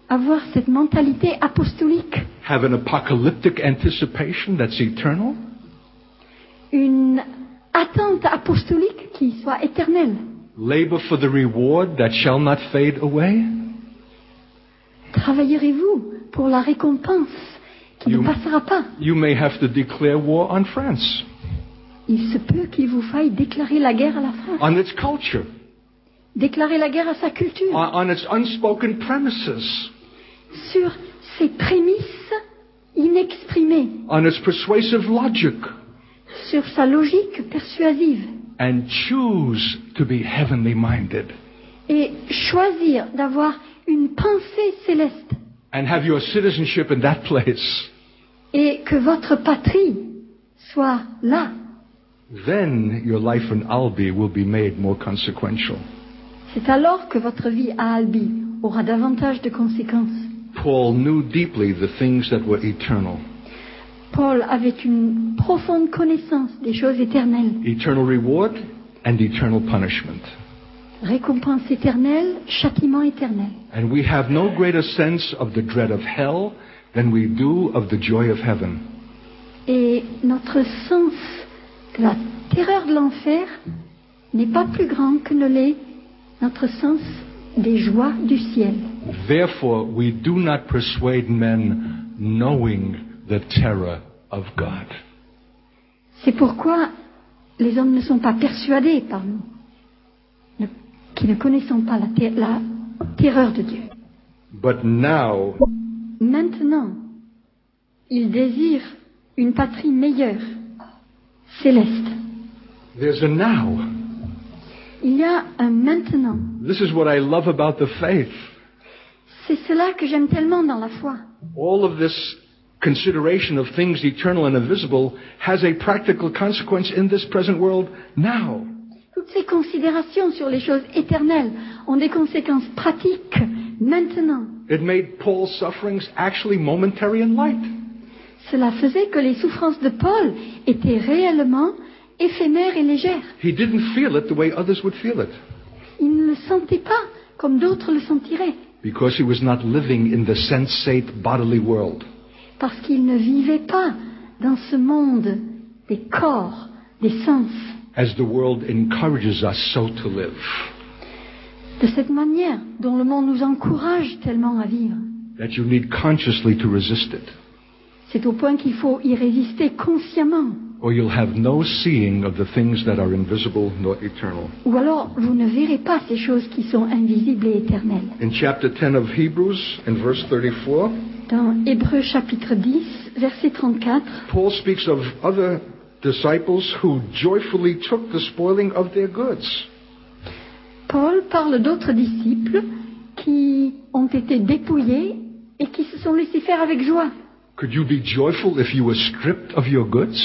avoir cette mentalité apostolique? have an apocalyptic anticipation that's eternal? Une attente apostolique qui soit éternelle. Labor for the reward that shall not fade away? Travaillerez-vous pour la récompense qui ne passera pas? You may have to declare war on France, Il se peut qu'il vous faille déclarer la guerre à la France, on its culture, déclarer la guerre à sa culture, on its unspoken premises, sur ses prémices inexprimées, on its persuasive logic, sur sa logique persuasive, and choose to be heavenly minded et choisir d'avoir une pensée céleste, and have your citizenship in that place. et que votre patrie soit là. Then your life in Albi will be made more consequential. C'est alors que votre vie à Albi aura davantage de conséquences. Paul knew deeply the things that were eternal. Paul avait une profonde connaissance des choses éternelles. Eternal reward and eternal punishment. Récompense éternelle, châtiment éternel. And we have no greater sense of the dread of hell than we do of the joy of heaven. Et notre sens de la terreur de l'enfer n'est pas plus grand que ne l'est notre sens des joies du ciel. Therefore, we do not persuade men knowing the terror of God. C'est pourquoi les hommes ne sont pas persuadés par nous, qui ne connaissons pas la terreur de Dieu. But now, Maintenant, ils désirent une patrie meilleure, céleste. there's a now. Il y a un maintenant. This is what I love about the faith. C'est cela que j'aime tellement dans la foi. All of this consideration of things eternal and invisible has a practical consequence in this present world now. Toutes ces considérations sur les choses éternelles ont des conséquences pratiques maintenant. It made Paul's sufferings actually momentary and light. Cela faisait que les souffrances de Paul étaient réellement éphémères et légères. He didn't feel it the way others would feel it, Il ne le sentait pas comme d'autres le sentiraient, because he was not living in the sensate bodily world. parce qu'il ne vivait pas dans ce monde des corps, des sens, As the world encourages us so to live. de cette manière dont le monde nous encourage tellement à vivre. That you need consciously to resist it, C'est au point qu'il faut y résister consciemment, or you'll have no seeing of the things that are invisible nor eternal. ou alors vous ne verrez pas ces choses qui sont invisibles et éternelles. In chapter 10 of Hebrews, in verse 34, Dans Hébreux chapitre 10, verset 34, Paul speaks of other disciples who joyfully took the spoiling of their goods. Paul parle d'autres disciples qui ont été dépouillés et qui se sont laissés faire avec joie. Could you be joyful if you were stripped of your goods?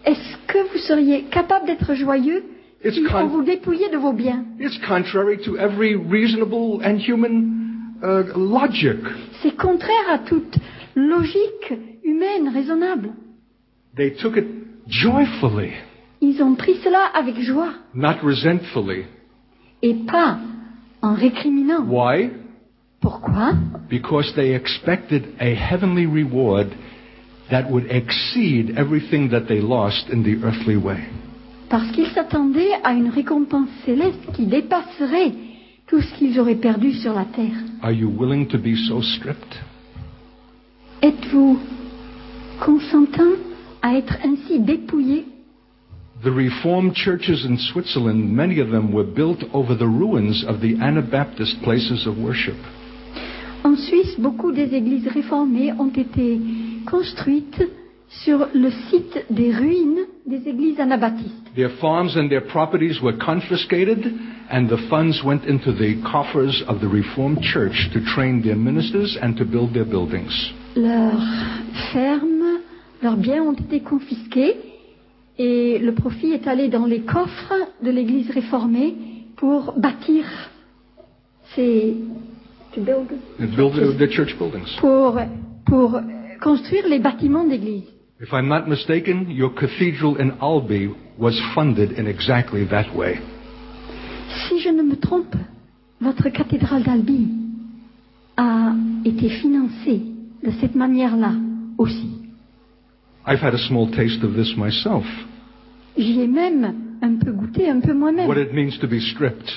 Est-ce que vous seriez capable d'être joyeux It's si con- on vous dépouillait de vos biens? It's contrary to every reasonable and human logic. C'est contraire à toute logique humaine, raisonnable. They took it joyfully, Ils ont pris cela avec joie not resentfully. et pas en récriminant. Why? Pourquoi? Because they expected a heavenly reward that would exceed everything that they lost in the earthly way. Parce qu'ils s'attendaient à une récompense céleste qui dépasserait tout ce qu'ils auraient perdu sur la terre. Are you willing to be so stripped? Êtes-vous consentant à être ainsi dépouillé? The Reformed churches in Switzerland, many of them were built over the ruins of the Anabaptist places of worship. En Suisse, beaucoup des églises réformées ont été construites sur le site des ruines des églises anabaptistes. Their farms and their properties were confiscated, and the funds went into the coffers of the Reformed Church to train their ministers and to build their buildings. Leurs fermes, leurs biens ont été confisqués et le profit est allé dans les coffres de l'église réformée pour bâtir ces... And build their church buildings. pour construire les bâtiments d'église. If I'm not mistaken, your cathedral in Albi was funded in exactly that way. Si je ne me trompe, votre cathédrale d'Albi a été financée de de cette manière-là aussi. I've had a small taste of this myself, J'y ai même un peu goûté, un peu moi-même, what it means to be stripped.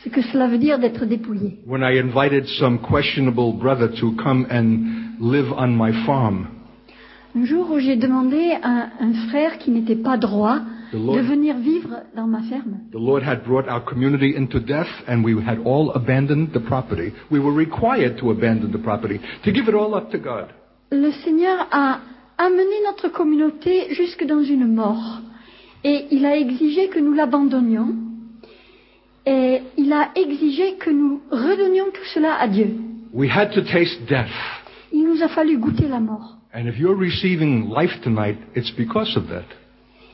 ce que cela veut dire d'être dépouillé. When I invited some questionable brother to come and live on my farm, Un jour où j'ai demandé à un frère qui n'était pas droit The Lord- de venir vivre dans ma ferme. the Lord had brought our community into death, and we had all abandoned the property. We were required to abandon the property, to give it all up to God. Le Seigneur a amené notre communauté jusque dans une mort. Et il a exigé que nous l'abandonnions. Et il a exigé que nous redonnions tout cela à Dieu. We had to taste death. Il nous a fallu goûter la mort. And if you're receiving life tonight, it's because of that.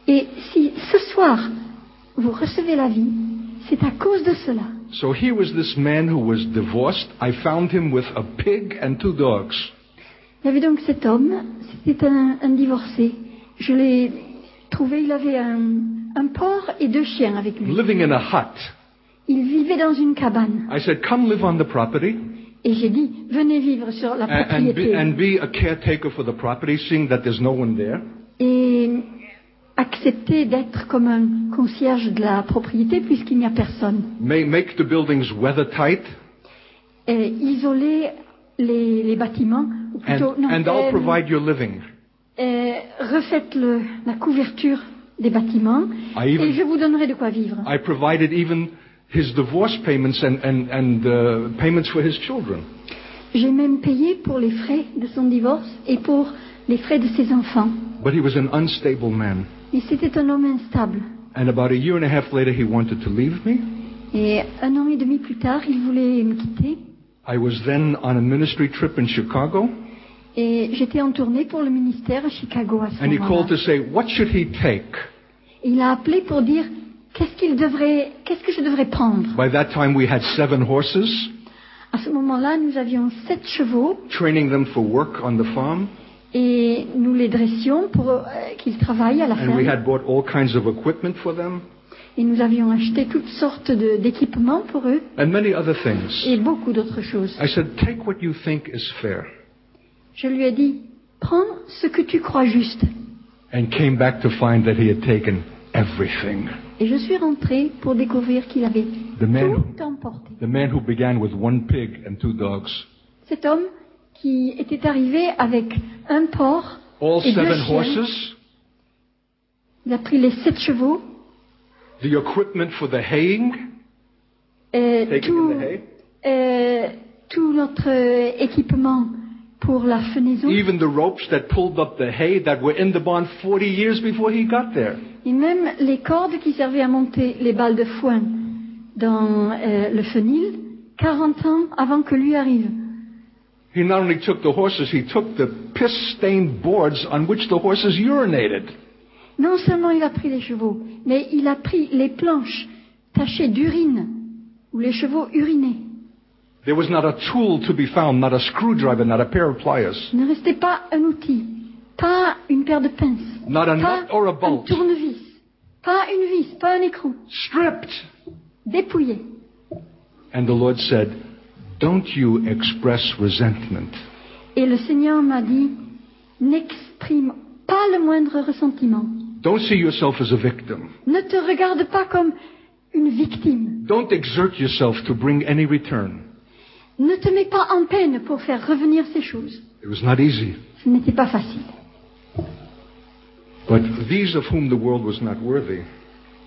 Et si ce soir, vous recevez la vie, c'est à cause de cela. So here was this man who was divorced. I found him with a pig and 2 dogs. Il y avait donc cet homme, c'était un divorcé. Je l'ai trouvé, il avait un porc et 2 chiens avec lui. Living in a hut. Il vivait dans une cabane. I said, come live on the property Et j'ai dit, venez vivre sur la propriété. and be a caretaker for the property, seeing that there's no one there. Et accepter d'être comme un concierge de la propriété puisqu'il n'y a personne. Make the buildings weathertight, Et isoler les bâtiments, ou plutôt, and I'll provide your living. refaites la couverture des bâtiments et je vous donnerai de quoi vivre. I provided even his divorce payments and payments for his children. J'ai même payé pour les frais de son divorce et pour les frais de ses enfants. But he was an unstable man. Et c'était un homme instable. And about a year and a half later, he wanted to leave me. Et 1 an et demi plus tard, il voulait me quitter. I was then on a ministry trip in Chicago, Et j'étais en tournée pour le ministère à Chicago à ce and he moment-là. called to say, what should he take? Et il a appelé pour dire qu'est-ce que je devrais prendre. By that time, we had 7 horses, À ce moment-là, nous avions 7 chevaux training them for work on the farm, et nous les dressions pour qu'ils travaillent à la and we ferme. had bought all kinds of equipment for them, Et nous avions acheté toutes sortes d'équipements pour eux and many other things. et beaucoup d'autres choses. I said, take what you think is fair, Je lui ai dit, prends ce que tu crois juste. and came back to find that he had taken everything. Et je suis rentrée pour découvrir qu'il avait The man, tout emporté. the man who began with 1 pig and 2 dogs, Cet homme qui était arrivé avec un porc all et 2 7 chiens, horses, il a pris les 7 chevaux, the equipment for the haying, taking tout, in the hay, tout notre équipement pour la fenaison, even the ropes that pulled up the hay that were in the barn 40 years before he got there. et même les cordes qui servaient à monter les balles de foin dans le fenil, 40 ans avant que lui arrive. He not only took the horses, he took the piss-stained boards on which the horses urinated. Non seulement il a pris les chevaux, mais il a pris les planches tachées d'urine où les chevaux urinaient. There was not a tool to be found, not a screwdriver, not a pair of pliers, Il ne restait pas un outil, pas une paire de pinces, not a pas nut or a un bolt. tournevis, pas une vis, pas un écrou, Stripped. dépouillé. And the Lord said, don't you express resentment. Et le Seigneur m'a dit, n'exprime pas le moindre ressentiment. Don't see yourself as a victim. Ne te regarde pas comme une victime. Don't exert yourself to bring any return. Ne te mets pas en peine pour faire revenir ces choses. It was not easy. Ce n'était pas facile. But these of whom the world was not worthy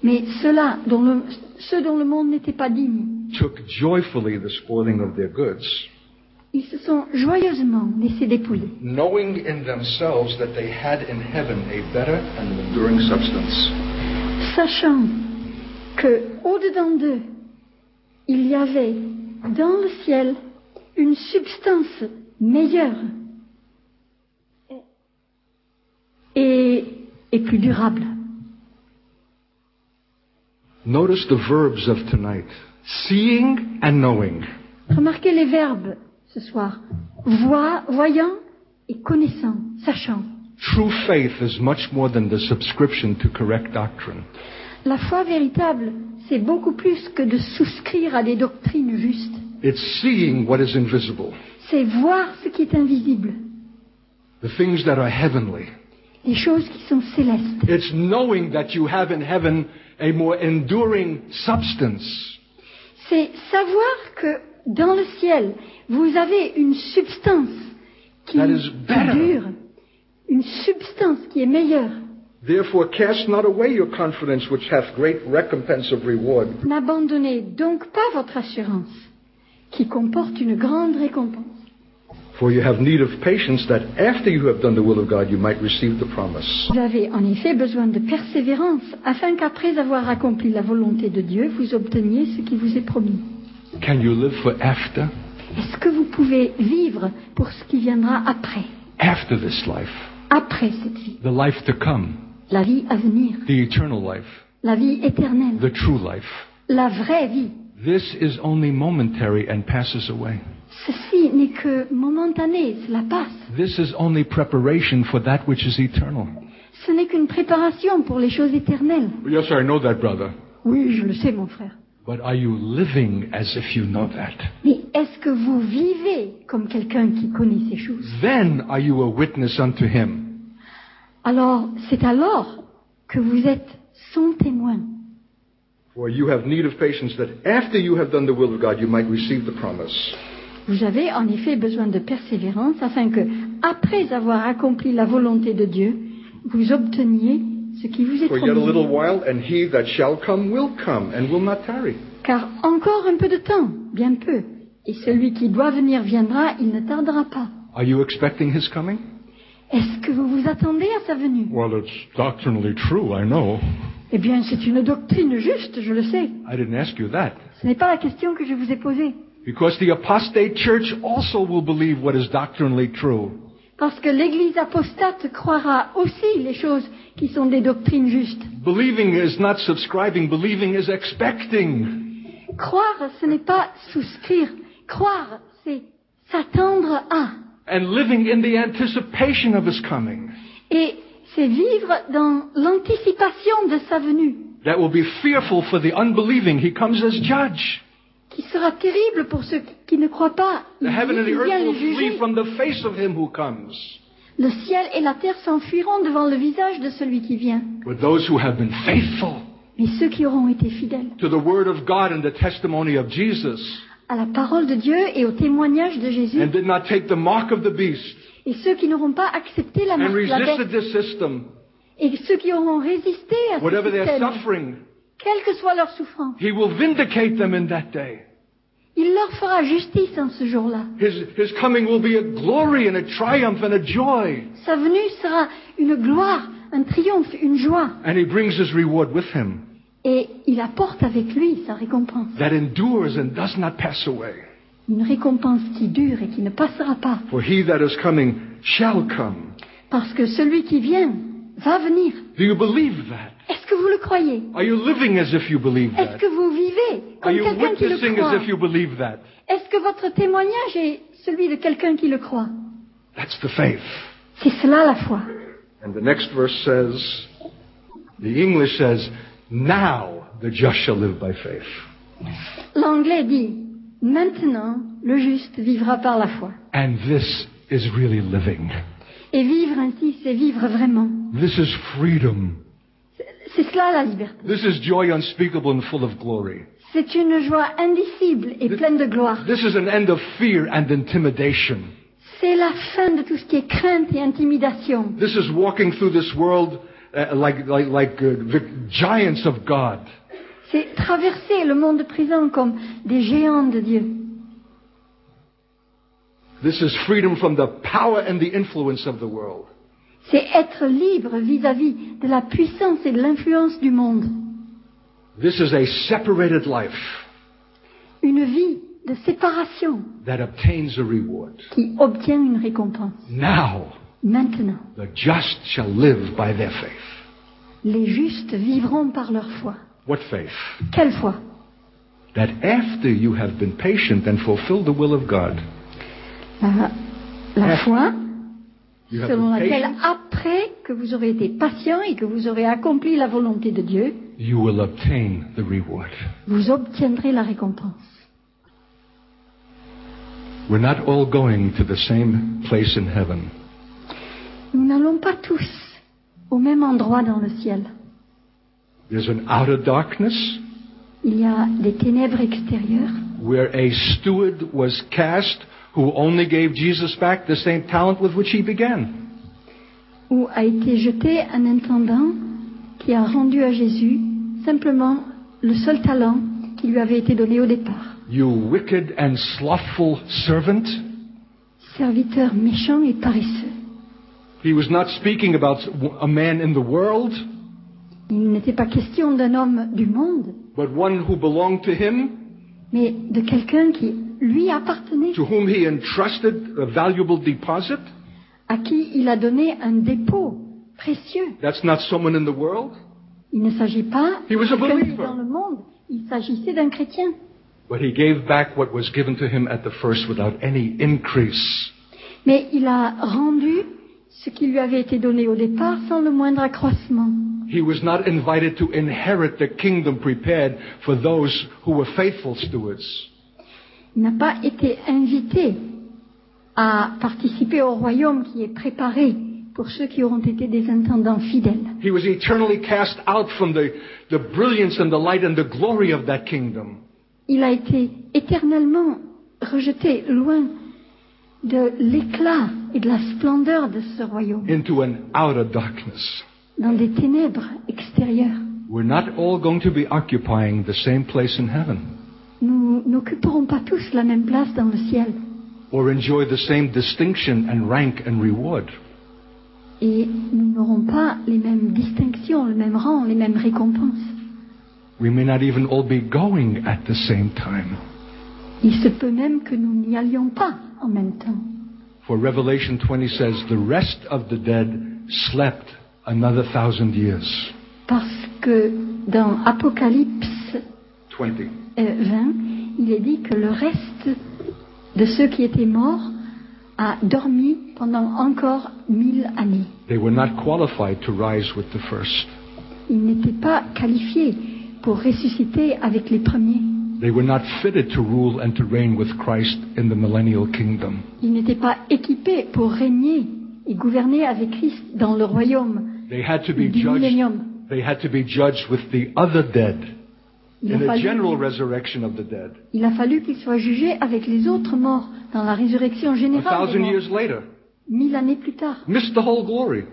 Mais ceux dont le monde n'était pas digne, took joyfully the spoiling of their goods, ils se sont joyeusement laissés dépouiller, knowing in themselves that they had in heaven a better and enduring substance. sachant que au-dedans d'eux, il y avait dans le ciel une substance meilleure et plus durable. Notice the verbs of tonight. Seeing and knowing. Remarquez les verbes ce soir. Voyant et connaissant, sachant. True faith is much more than the subscription to correct doctrine. La foi véritable, c'est beaucoup plus que de souscrire à des doctrines justes. It's seeing what is invisible, c'est voir ce qui est invisible, the things that are heavenly. les choses qui sont célestes. It's knowing that you have in heaven a more enduring substance. C'est savoir que dans le ciel, vous avez une substance qui That is better. dure, une substance qui est meilleure. Therefore, cast not away your confidence, which hath great recompense of reward. N'abandonnez donc pas votre assurance, qui comporte une grande récompense. For you have need of patience, that after you have done the will of God, you might receive the promise. Vous avez en effet besoin de persévérance, afin qu'après avoir accompli la volonté de Dieu, vous obteniez ce qui vous est promis. Can you live for after? Est-ce que vous pouvez vivre pour ce qui viendra après, After this life. après cette vie, The life to come. la vie à venir, The eternal life. la vie éternelle, The true life. la vraie vie? This is only momentary and passes away. Ceci n'est que momentané, cela passe. This is only preparation for that which is eternal. Ce n'est qu'une préparation pour les choses éternelles. Yes, I know that, brother. Oui, je le sais, mon frère. But are you living as if you know that? Mais est-ce que vous vivez comme quelqu'un qui connaît ces choses? Then are you a witness unto him. Alors, c'est alors que vous êtes son témoin. For you have need of patience, that after you have done the will of God, you might receive the promise. Vous avez en effet besoin de persévérance afin que, après avoir accompli la volonté de Dieu, vous obteniez ce qui vous est For yet a little promis. while, and he that shall come and will not tarry. Car encore un peu de temps, bien peu, et celui qui doit venir viendra, il ne tardera pas. Are you expecting his coming? Est-ce que vous vous attendez à sa venue? Well, it's doctrinally true, I know. Eh bien, c'est une doctrine juste, je le sais. I didn't ask you that. Ce n'est pas la question que je vous ai posée. Because the apostate church also will believe what is doctrinally true. Parce que l'Église apostate croira aussi les choses qui sont des doctrines justes. Believing is not subscribing, believing is expecting. Croire, ce n'est pas souscrire. Croire, c'est s'attendre à. And living in the anticipation of his coming. Et c'est vivre dans l'anticipation de sa venue, That will be fearful for the unbelieving. He comes as judge. qui sera terrible pour ceux qui ne croient pas. The heaven and the Il vient earth les will flee juger. from the face of him who comes. Le ciel et la terre s'enfuiront devant le visage de celui qui vient. But those who have been faithful Mais ceux qui auront été fidèles to the word of God and the testimony of Jesus, à la parole de Dieu et au témoignage de Jésus, and did not take the mark of the beast, et ceux qui n'auront pas accepté la and marque de la resisted bête, this system, et ceux qui auront résisté à ce whatever their système, suffering, quelle que soit leur souffrance, he will vindicate them in that day. il leur fera justice en ce jour-là. His coming will be a glory and a triumph and a joy. Sa venue sera une gloire, un triomphe, une joie. And he brings his reward with him Et il apporte avec lui sa récompense. that endures and does not pass away. Une récompense qui dure et qui ne passera pas. For he that is coming shall come. Parce que celui qui vient va venir. Do you believe that? Est-ce que vous le croyez? Are you living as if you believe Est-ce that? que vous vivez Are comme you quelqu'un qui le witnessing croit? as if you believe that? Est-ce que votre témoignage est celui de quelqu'un qui le croit? That's the faith. C'est cela la foi. And the next verse says, the English says, now the just shall live by faith. L'anglais dit, maintenant le juste vivra par la foi. And this is really living. Et vivre ainsi, c'est vivre vraiment. This is freedom. C'est cela la liberté. This is joy unspeakable and full of glory. C'est une joie indicible et pleine de gloire. This is an end of fear and intimidation. C'est la fin de tout ce qui est crainte et intimidation. This is walking through this world like the giants of God. C'est traverser le monde présent comme des géants de Dieu. This is freedom from the power and the influence of the world. C'est être libre vis-à-vis de la puissance et de l'influence du monde. This is a separated life Une vie de séparation that obtains a reward. qui obtient une récompense. Now, Maintenant, the just shall live by their faith. les justes vivront par leur foi. What faith? Quelle foi? That after you have been patient and fulfilled the will of God, La foi, you have selon been laquelle patient, après que vous aurez été patient et que vous aurez accompli la volonté de Dieu, you will obtain the reward. vous obtiendrez la récompense. We're not all going to the same place in heaven. Nous n'allons pas tous au même endroit dans le ciel. There's an outer darkness Il y a des ténèbres extérieures where a steward was cast who only gave Jesus back the same talent with which he began. où a été jeté un intendant qui a rendu à Jésus simplement le seul talent qui lui avait été donné au départ. You wicked and slothful servant. Serviteur méchant et paresseux. He was not speaking about a man in the world, Il n'était pas question d'un homme du monde, but one who belonged to him, mais de quelqu'un qui lui appartenait, to whom he entrusted a valuable deposit. à qui il a donné un dépôt précieux. That's not someone in the world, Il ne s'agit pas He was a de quelqu'un qui est believer. dans le monde, il s'agissait d'un chrétien. but he gave back what was given to him at the first without any increase. Mais il a rendu ce qui lui avait été donné au départ sans le moindre accroissement. He was not invited to inherit the kingdom prepared for those who were faithful stewards. Il n'a pas été invité à participer au royaume qui est préparé pour ceux qui auront été des intendants fidèles. He was eternally cast out from the brilliance and the light and the glory of that kingdom. Il a été éternellement rejeté loin de l'éclat et de la splendeur de ce royaume, Into an outer darkness. dans des ténèbres extérieures. We're not all going to be occupying the same place in heaven Nous n'occuperons pas tous la même place dans le ciel or enjoy the same distinction and rank and reward. et nous n'aurons pas les mêmes distinctions, le même rang, les mêmes récompenses. We may not even all be going at the same time. Il se peut même que nous n'y allions pas en même temps. For Revelation 20 says, the rest of the dead slept another 1,000 years. Parce que dans Apocalypse 20. 20, il est dit que le reste de ceux qui étaient morts a dormi pendant encore 1000 années. They were not qualified to rise with the first. Ils n'étaient pas qualifiés pour ressusciter avec les premiers. They were not fitted to rule and to reign with Christ in the millennial kingdom. Ils n'étaient pas équipés pour régner et gouverner avec Christ dans le royaume They had to be du judged. millénium. They had to be judged with the other dead Il in a a fallu- general resurrection of the dead. Il a fallu qu'ils soient jugés avec les autres morts dans la résurrection générale. des 1,000 morts. years later, 1000 années plus tard, missed the whole glory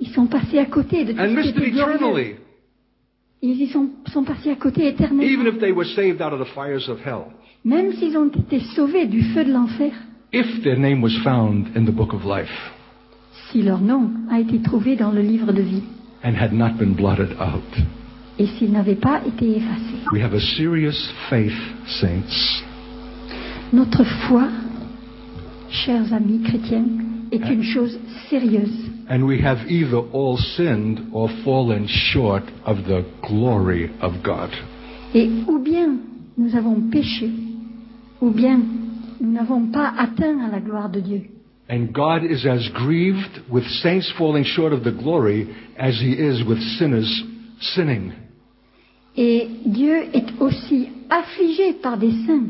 ils sont passés à côté de tout and ce qui missed it était glorieux. eternally, Ils y sont passés à côté even éternellement. if they were saved out of the fires of hell, Même s'ils ont été sauvés du feu de l'enfer, if their name was found in the book of life si leur nom a été trouvé dans le livre de vie and had not been blotted out. et s'ils n'avaient pas été effacés. We have a serious faith, saints. Notre foi, chers amis chrétiens, est une chose sérieuse. And we have either all sinned or fallen short of the glory of God. Et ou bien nous avons péché, ou bien nous n'avons pas atteint à la gloire de Dieu. And God is as grieved with saints falling short of the glory as he is with sinners sinning. Et Dieu est aussi affligé par des saints,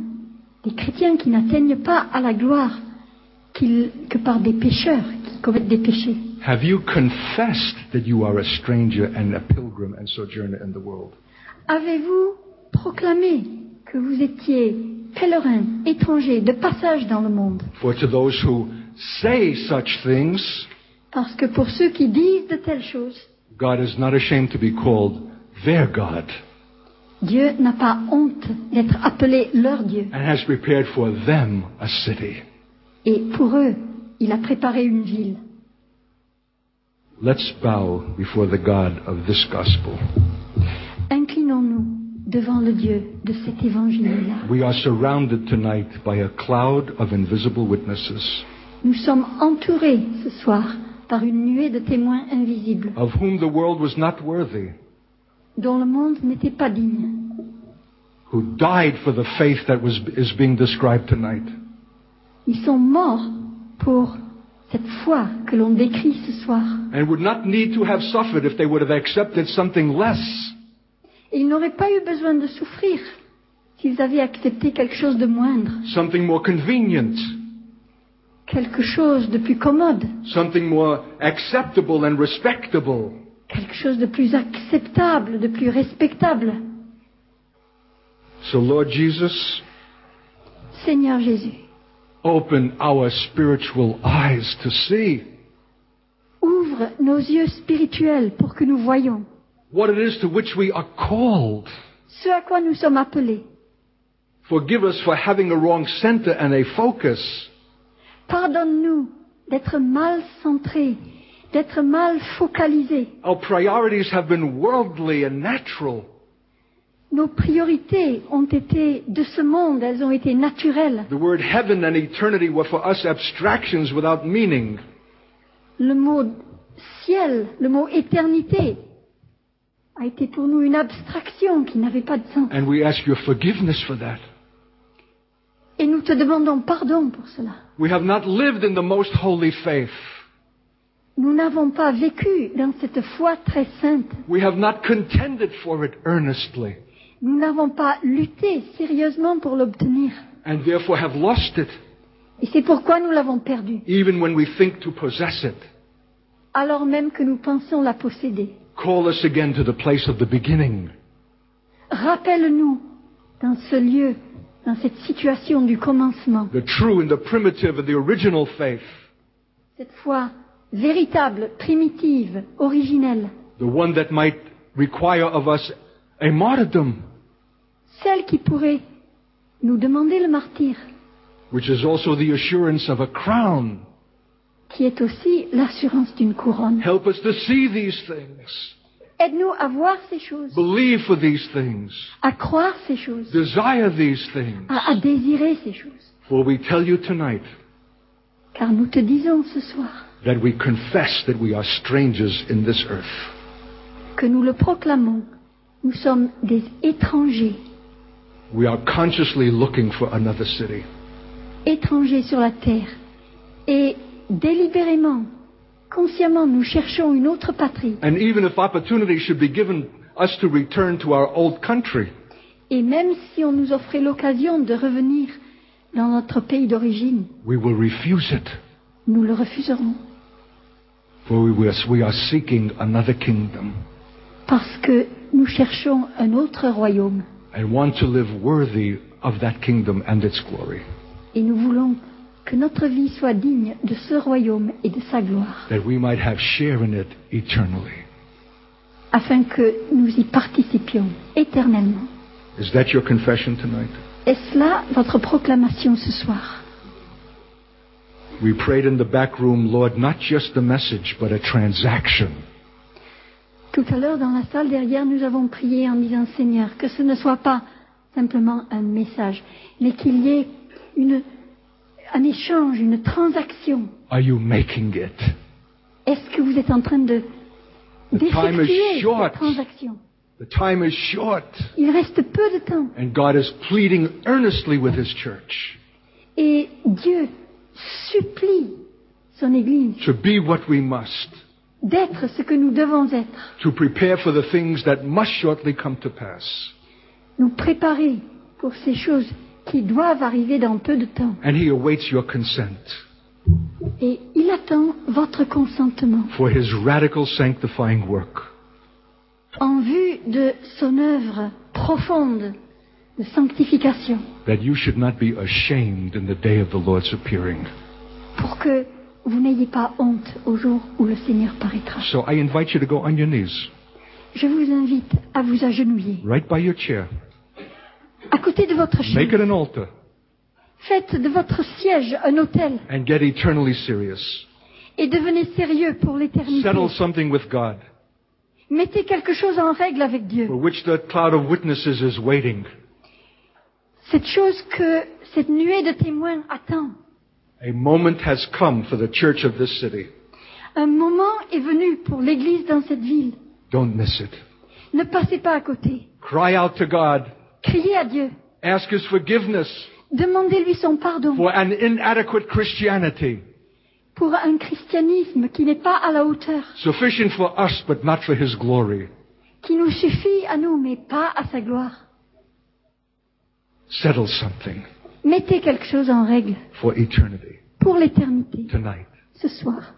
des chrétiens qui n'atteignent pas à la gloire que par des pécheurs qui commettent des péchés. Have you confessed that you are a stranger and a pilgrim and sojourner in the world? Avez-vous proclamé que vous étiez pèlerin, étranger, de passage dans le monde? For to those who say such things, Parce que pour ceux qui disent de telles choses, God is not ashamed to be called their God Dieu n'a pas honte d'être appelé leur Dieu. and has prepared for them a city. Et pour eux, il a préparé une ville. Let's bow before the God of this gospel. Inclinons-nous devant le Dieu de cet évangile-là. We are surrounded tonight by a cloud of invisible witnesses, Nous sommes entourés ce soir par une nuée de témoins invisibles of whom the world was not worthy, dont le monde n'était pas digne, who died for the faith that is being described tonight. Ils sont morts pour cette foi que l'on décrit ce soir. And would not need to have suffered if they would have accepted something less. Et ils n'auraient pas eu besoin de souffrir s'ils avaient accepté quelque chose de moindre, Something more convenient, quelque chose de plus commode, something more acceptable and respectable. quelque chose de plus acceptable, de plus respectable. So, Lord Jesus, Seigneur Jésus, open our spiritual eyes to see ouvre nos yeux spirituels pour que nous voyions what it is to which we are called. ce à quoi nous sommes appelés. Forgive us for having a wrong center and a focus. Pardonne-nous d'être mal centrés, d'être mal focalisés. Our priorities have been worldly and natural. Nos priorités ont été de ce monde, elles ont été naturelles. The word heaven and eternity were for us abstractions without meaning. Le mot ciel, le mot éternité a été pour nous une abstraction qui n'avait pas de sens. And we ask your forgiveness for that. Et nous te demandons pardon pour cela. We have not lived in the most holy faith. Nous n'avons pas vécu dans cette foi très sainte. We have not contended for it earnestly, Nous n'avons pas lutté sérieusement pour l'obtenir. and therefore have lost it, Et c'est pourquoi nous l'avons perdu, even when we think to possess it. alors même que nous pensons la posséder. Call us again to the place of the beginning. Rappelle-nous dans ce lieu, dans cette situation du commencement, The true and the primitive and the original faith, cette foi véritable, primitive, originelle, the one that might require of us a martyrdom, celle qui pourrait nous demander le martyre, which is also the assurance of a crown. qui est aussi l'assurance d'une couronne. Help us to see these things, Aide-nous à voir ces choses, believe for these things, à croire ces choses, desire these things. à désirer ces choses. For we tell you tonight Car nous te disons ce soir that we confess that we are strangers in this earth. que nous le proclamons, nous sommes des étrangers, We are consciously looking for another city. étrangers sur la terre. Et délibérément, consciemment, nous cherchons une autre patrie. And even if opportunity should be given us to return to our old country, Et même si on nous offrait l'occasion de revenir dans notre pays d'origine, we will refuse it. nous le refuserons. For we are seeking another kingdom Parce que nous cherchons un autre royaume. and want to live worthy of that kingdom and its glory, Et nous voulons que notre vie soit digne de ce royaume et de sa gloire, that we might have share in it eternally. afin que nous y participions éternellement. Is that your confession tonight? Est-ce là votre proclamation ce soir? We prayed in the back room, Lord, not just the message, but a transaction. Tout à l'heure, dans la salle derrière, nous avons prié en disant, Seigneur, que ce ne soit pas simplement un message, mais qu'il y ait un échange, une transaction. Are you making it? Est-ce que vous êtes en train time is d'effectuer short. cette transaction? The time is short, Il reste peu de temps. and God is pleading earnestly with His church Et Dieu supplie son Église to be what we must, d'être ce que nous devons être, to prepare for the things that must shortly come to pass. nous préparer pour ces choses qui doivent arriver dans peu de temps. And He awaits your consent Et il attend votre consentement for His radical sanctifying work. en vue de son œuvre profonde de sanctification, That you should not be ashamed in the day of the Lord's appearing. pour que vous n'ayez pas honte au jour où le Seigneur paraîtra. So I invite you to go on your knees, Je vous invite à vous agenouiller right by your chair. à côté de votre Make chaise. it an altar Faites de votre siège un autel and get eternally serious. et devenez sérieux pour l'éternité. Settle something with God, Mettez quelque chose en règle avec Dieu. for which the cloud of witnesses is waiting. Cette chose que cette nuée de témoins attend. A moment has come for the church of this city. Un moment est venu pour l'Église dans cette ville. Don't miss it. Ne passez pas à côté. Cry out to God. Criez à Dieu. Ask His forgiveness Demandez-lui son pardon for an inadequate Christianity, pour un christianisme qui n'est pas à la hauteur, sufficient for us but not for His glory. qui nous suffit à nous, mais pas à sa gloire. Settle something Mettez quelque chose en règle for eternity. pour l'éternité, tonight. ce soir.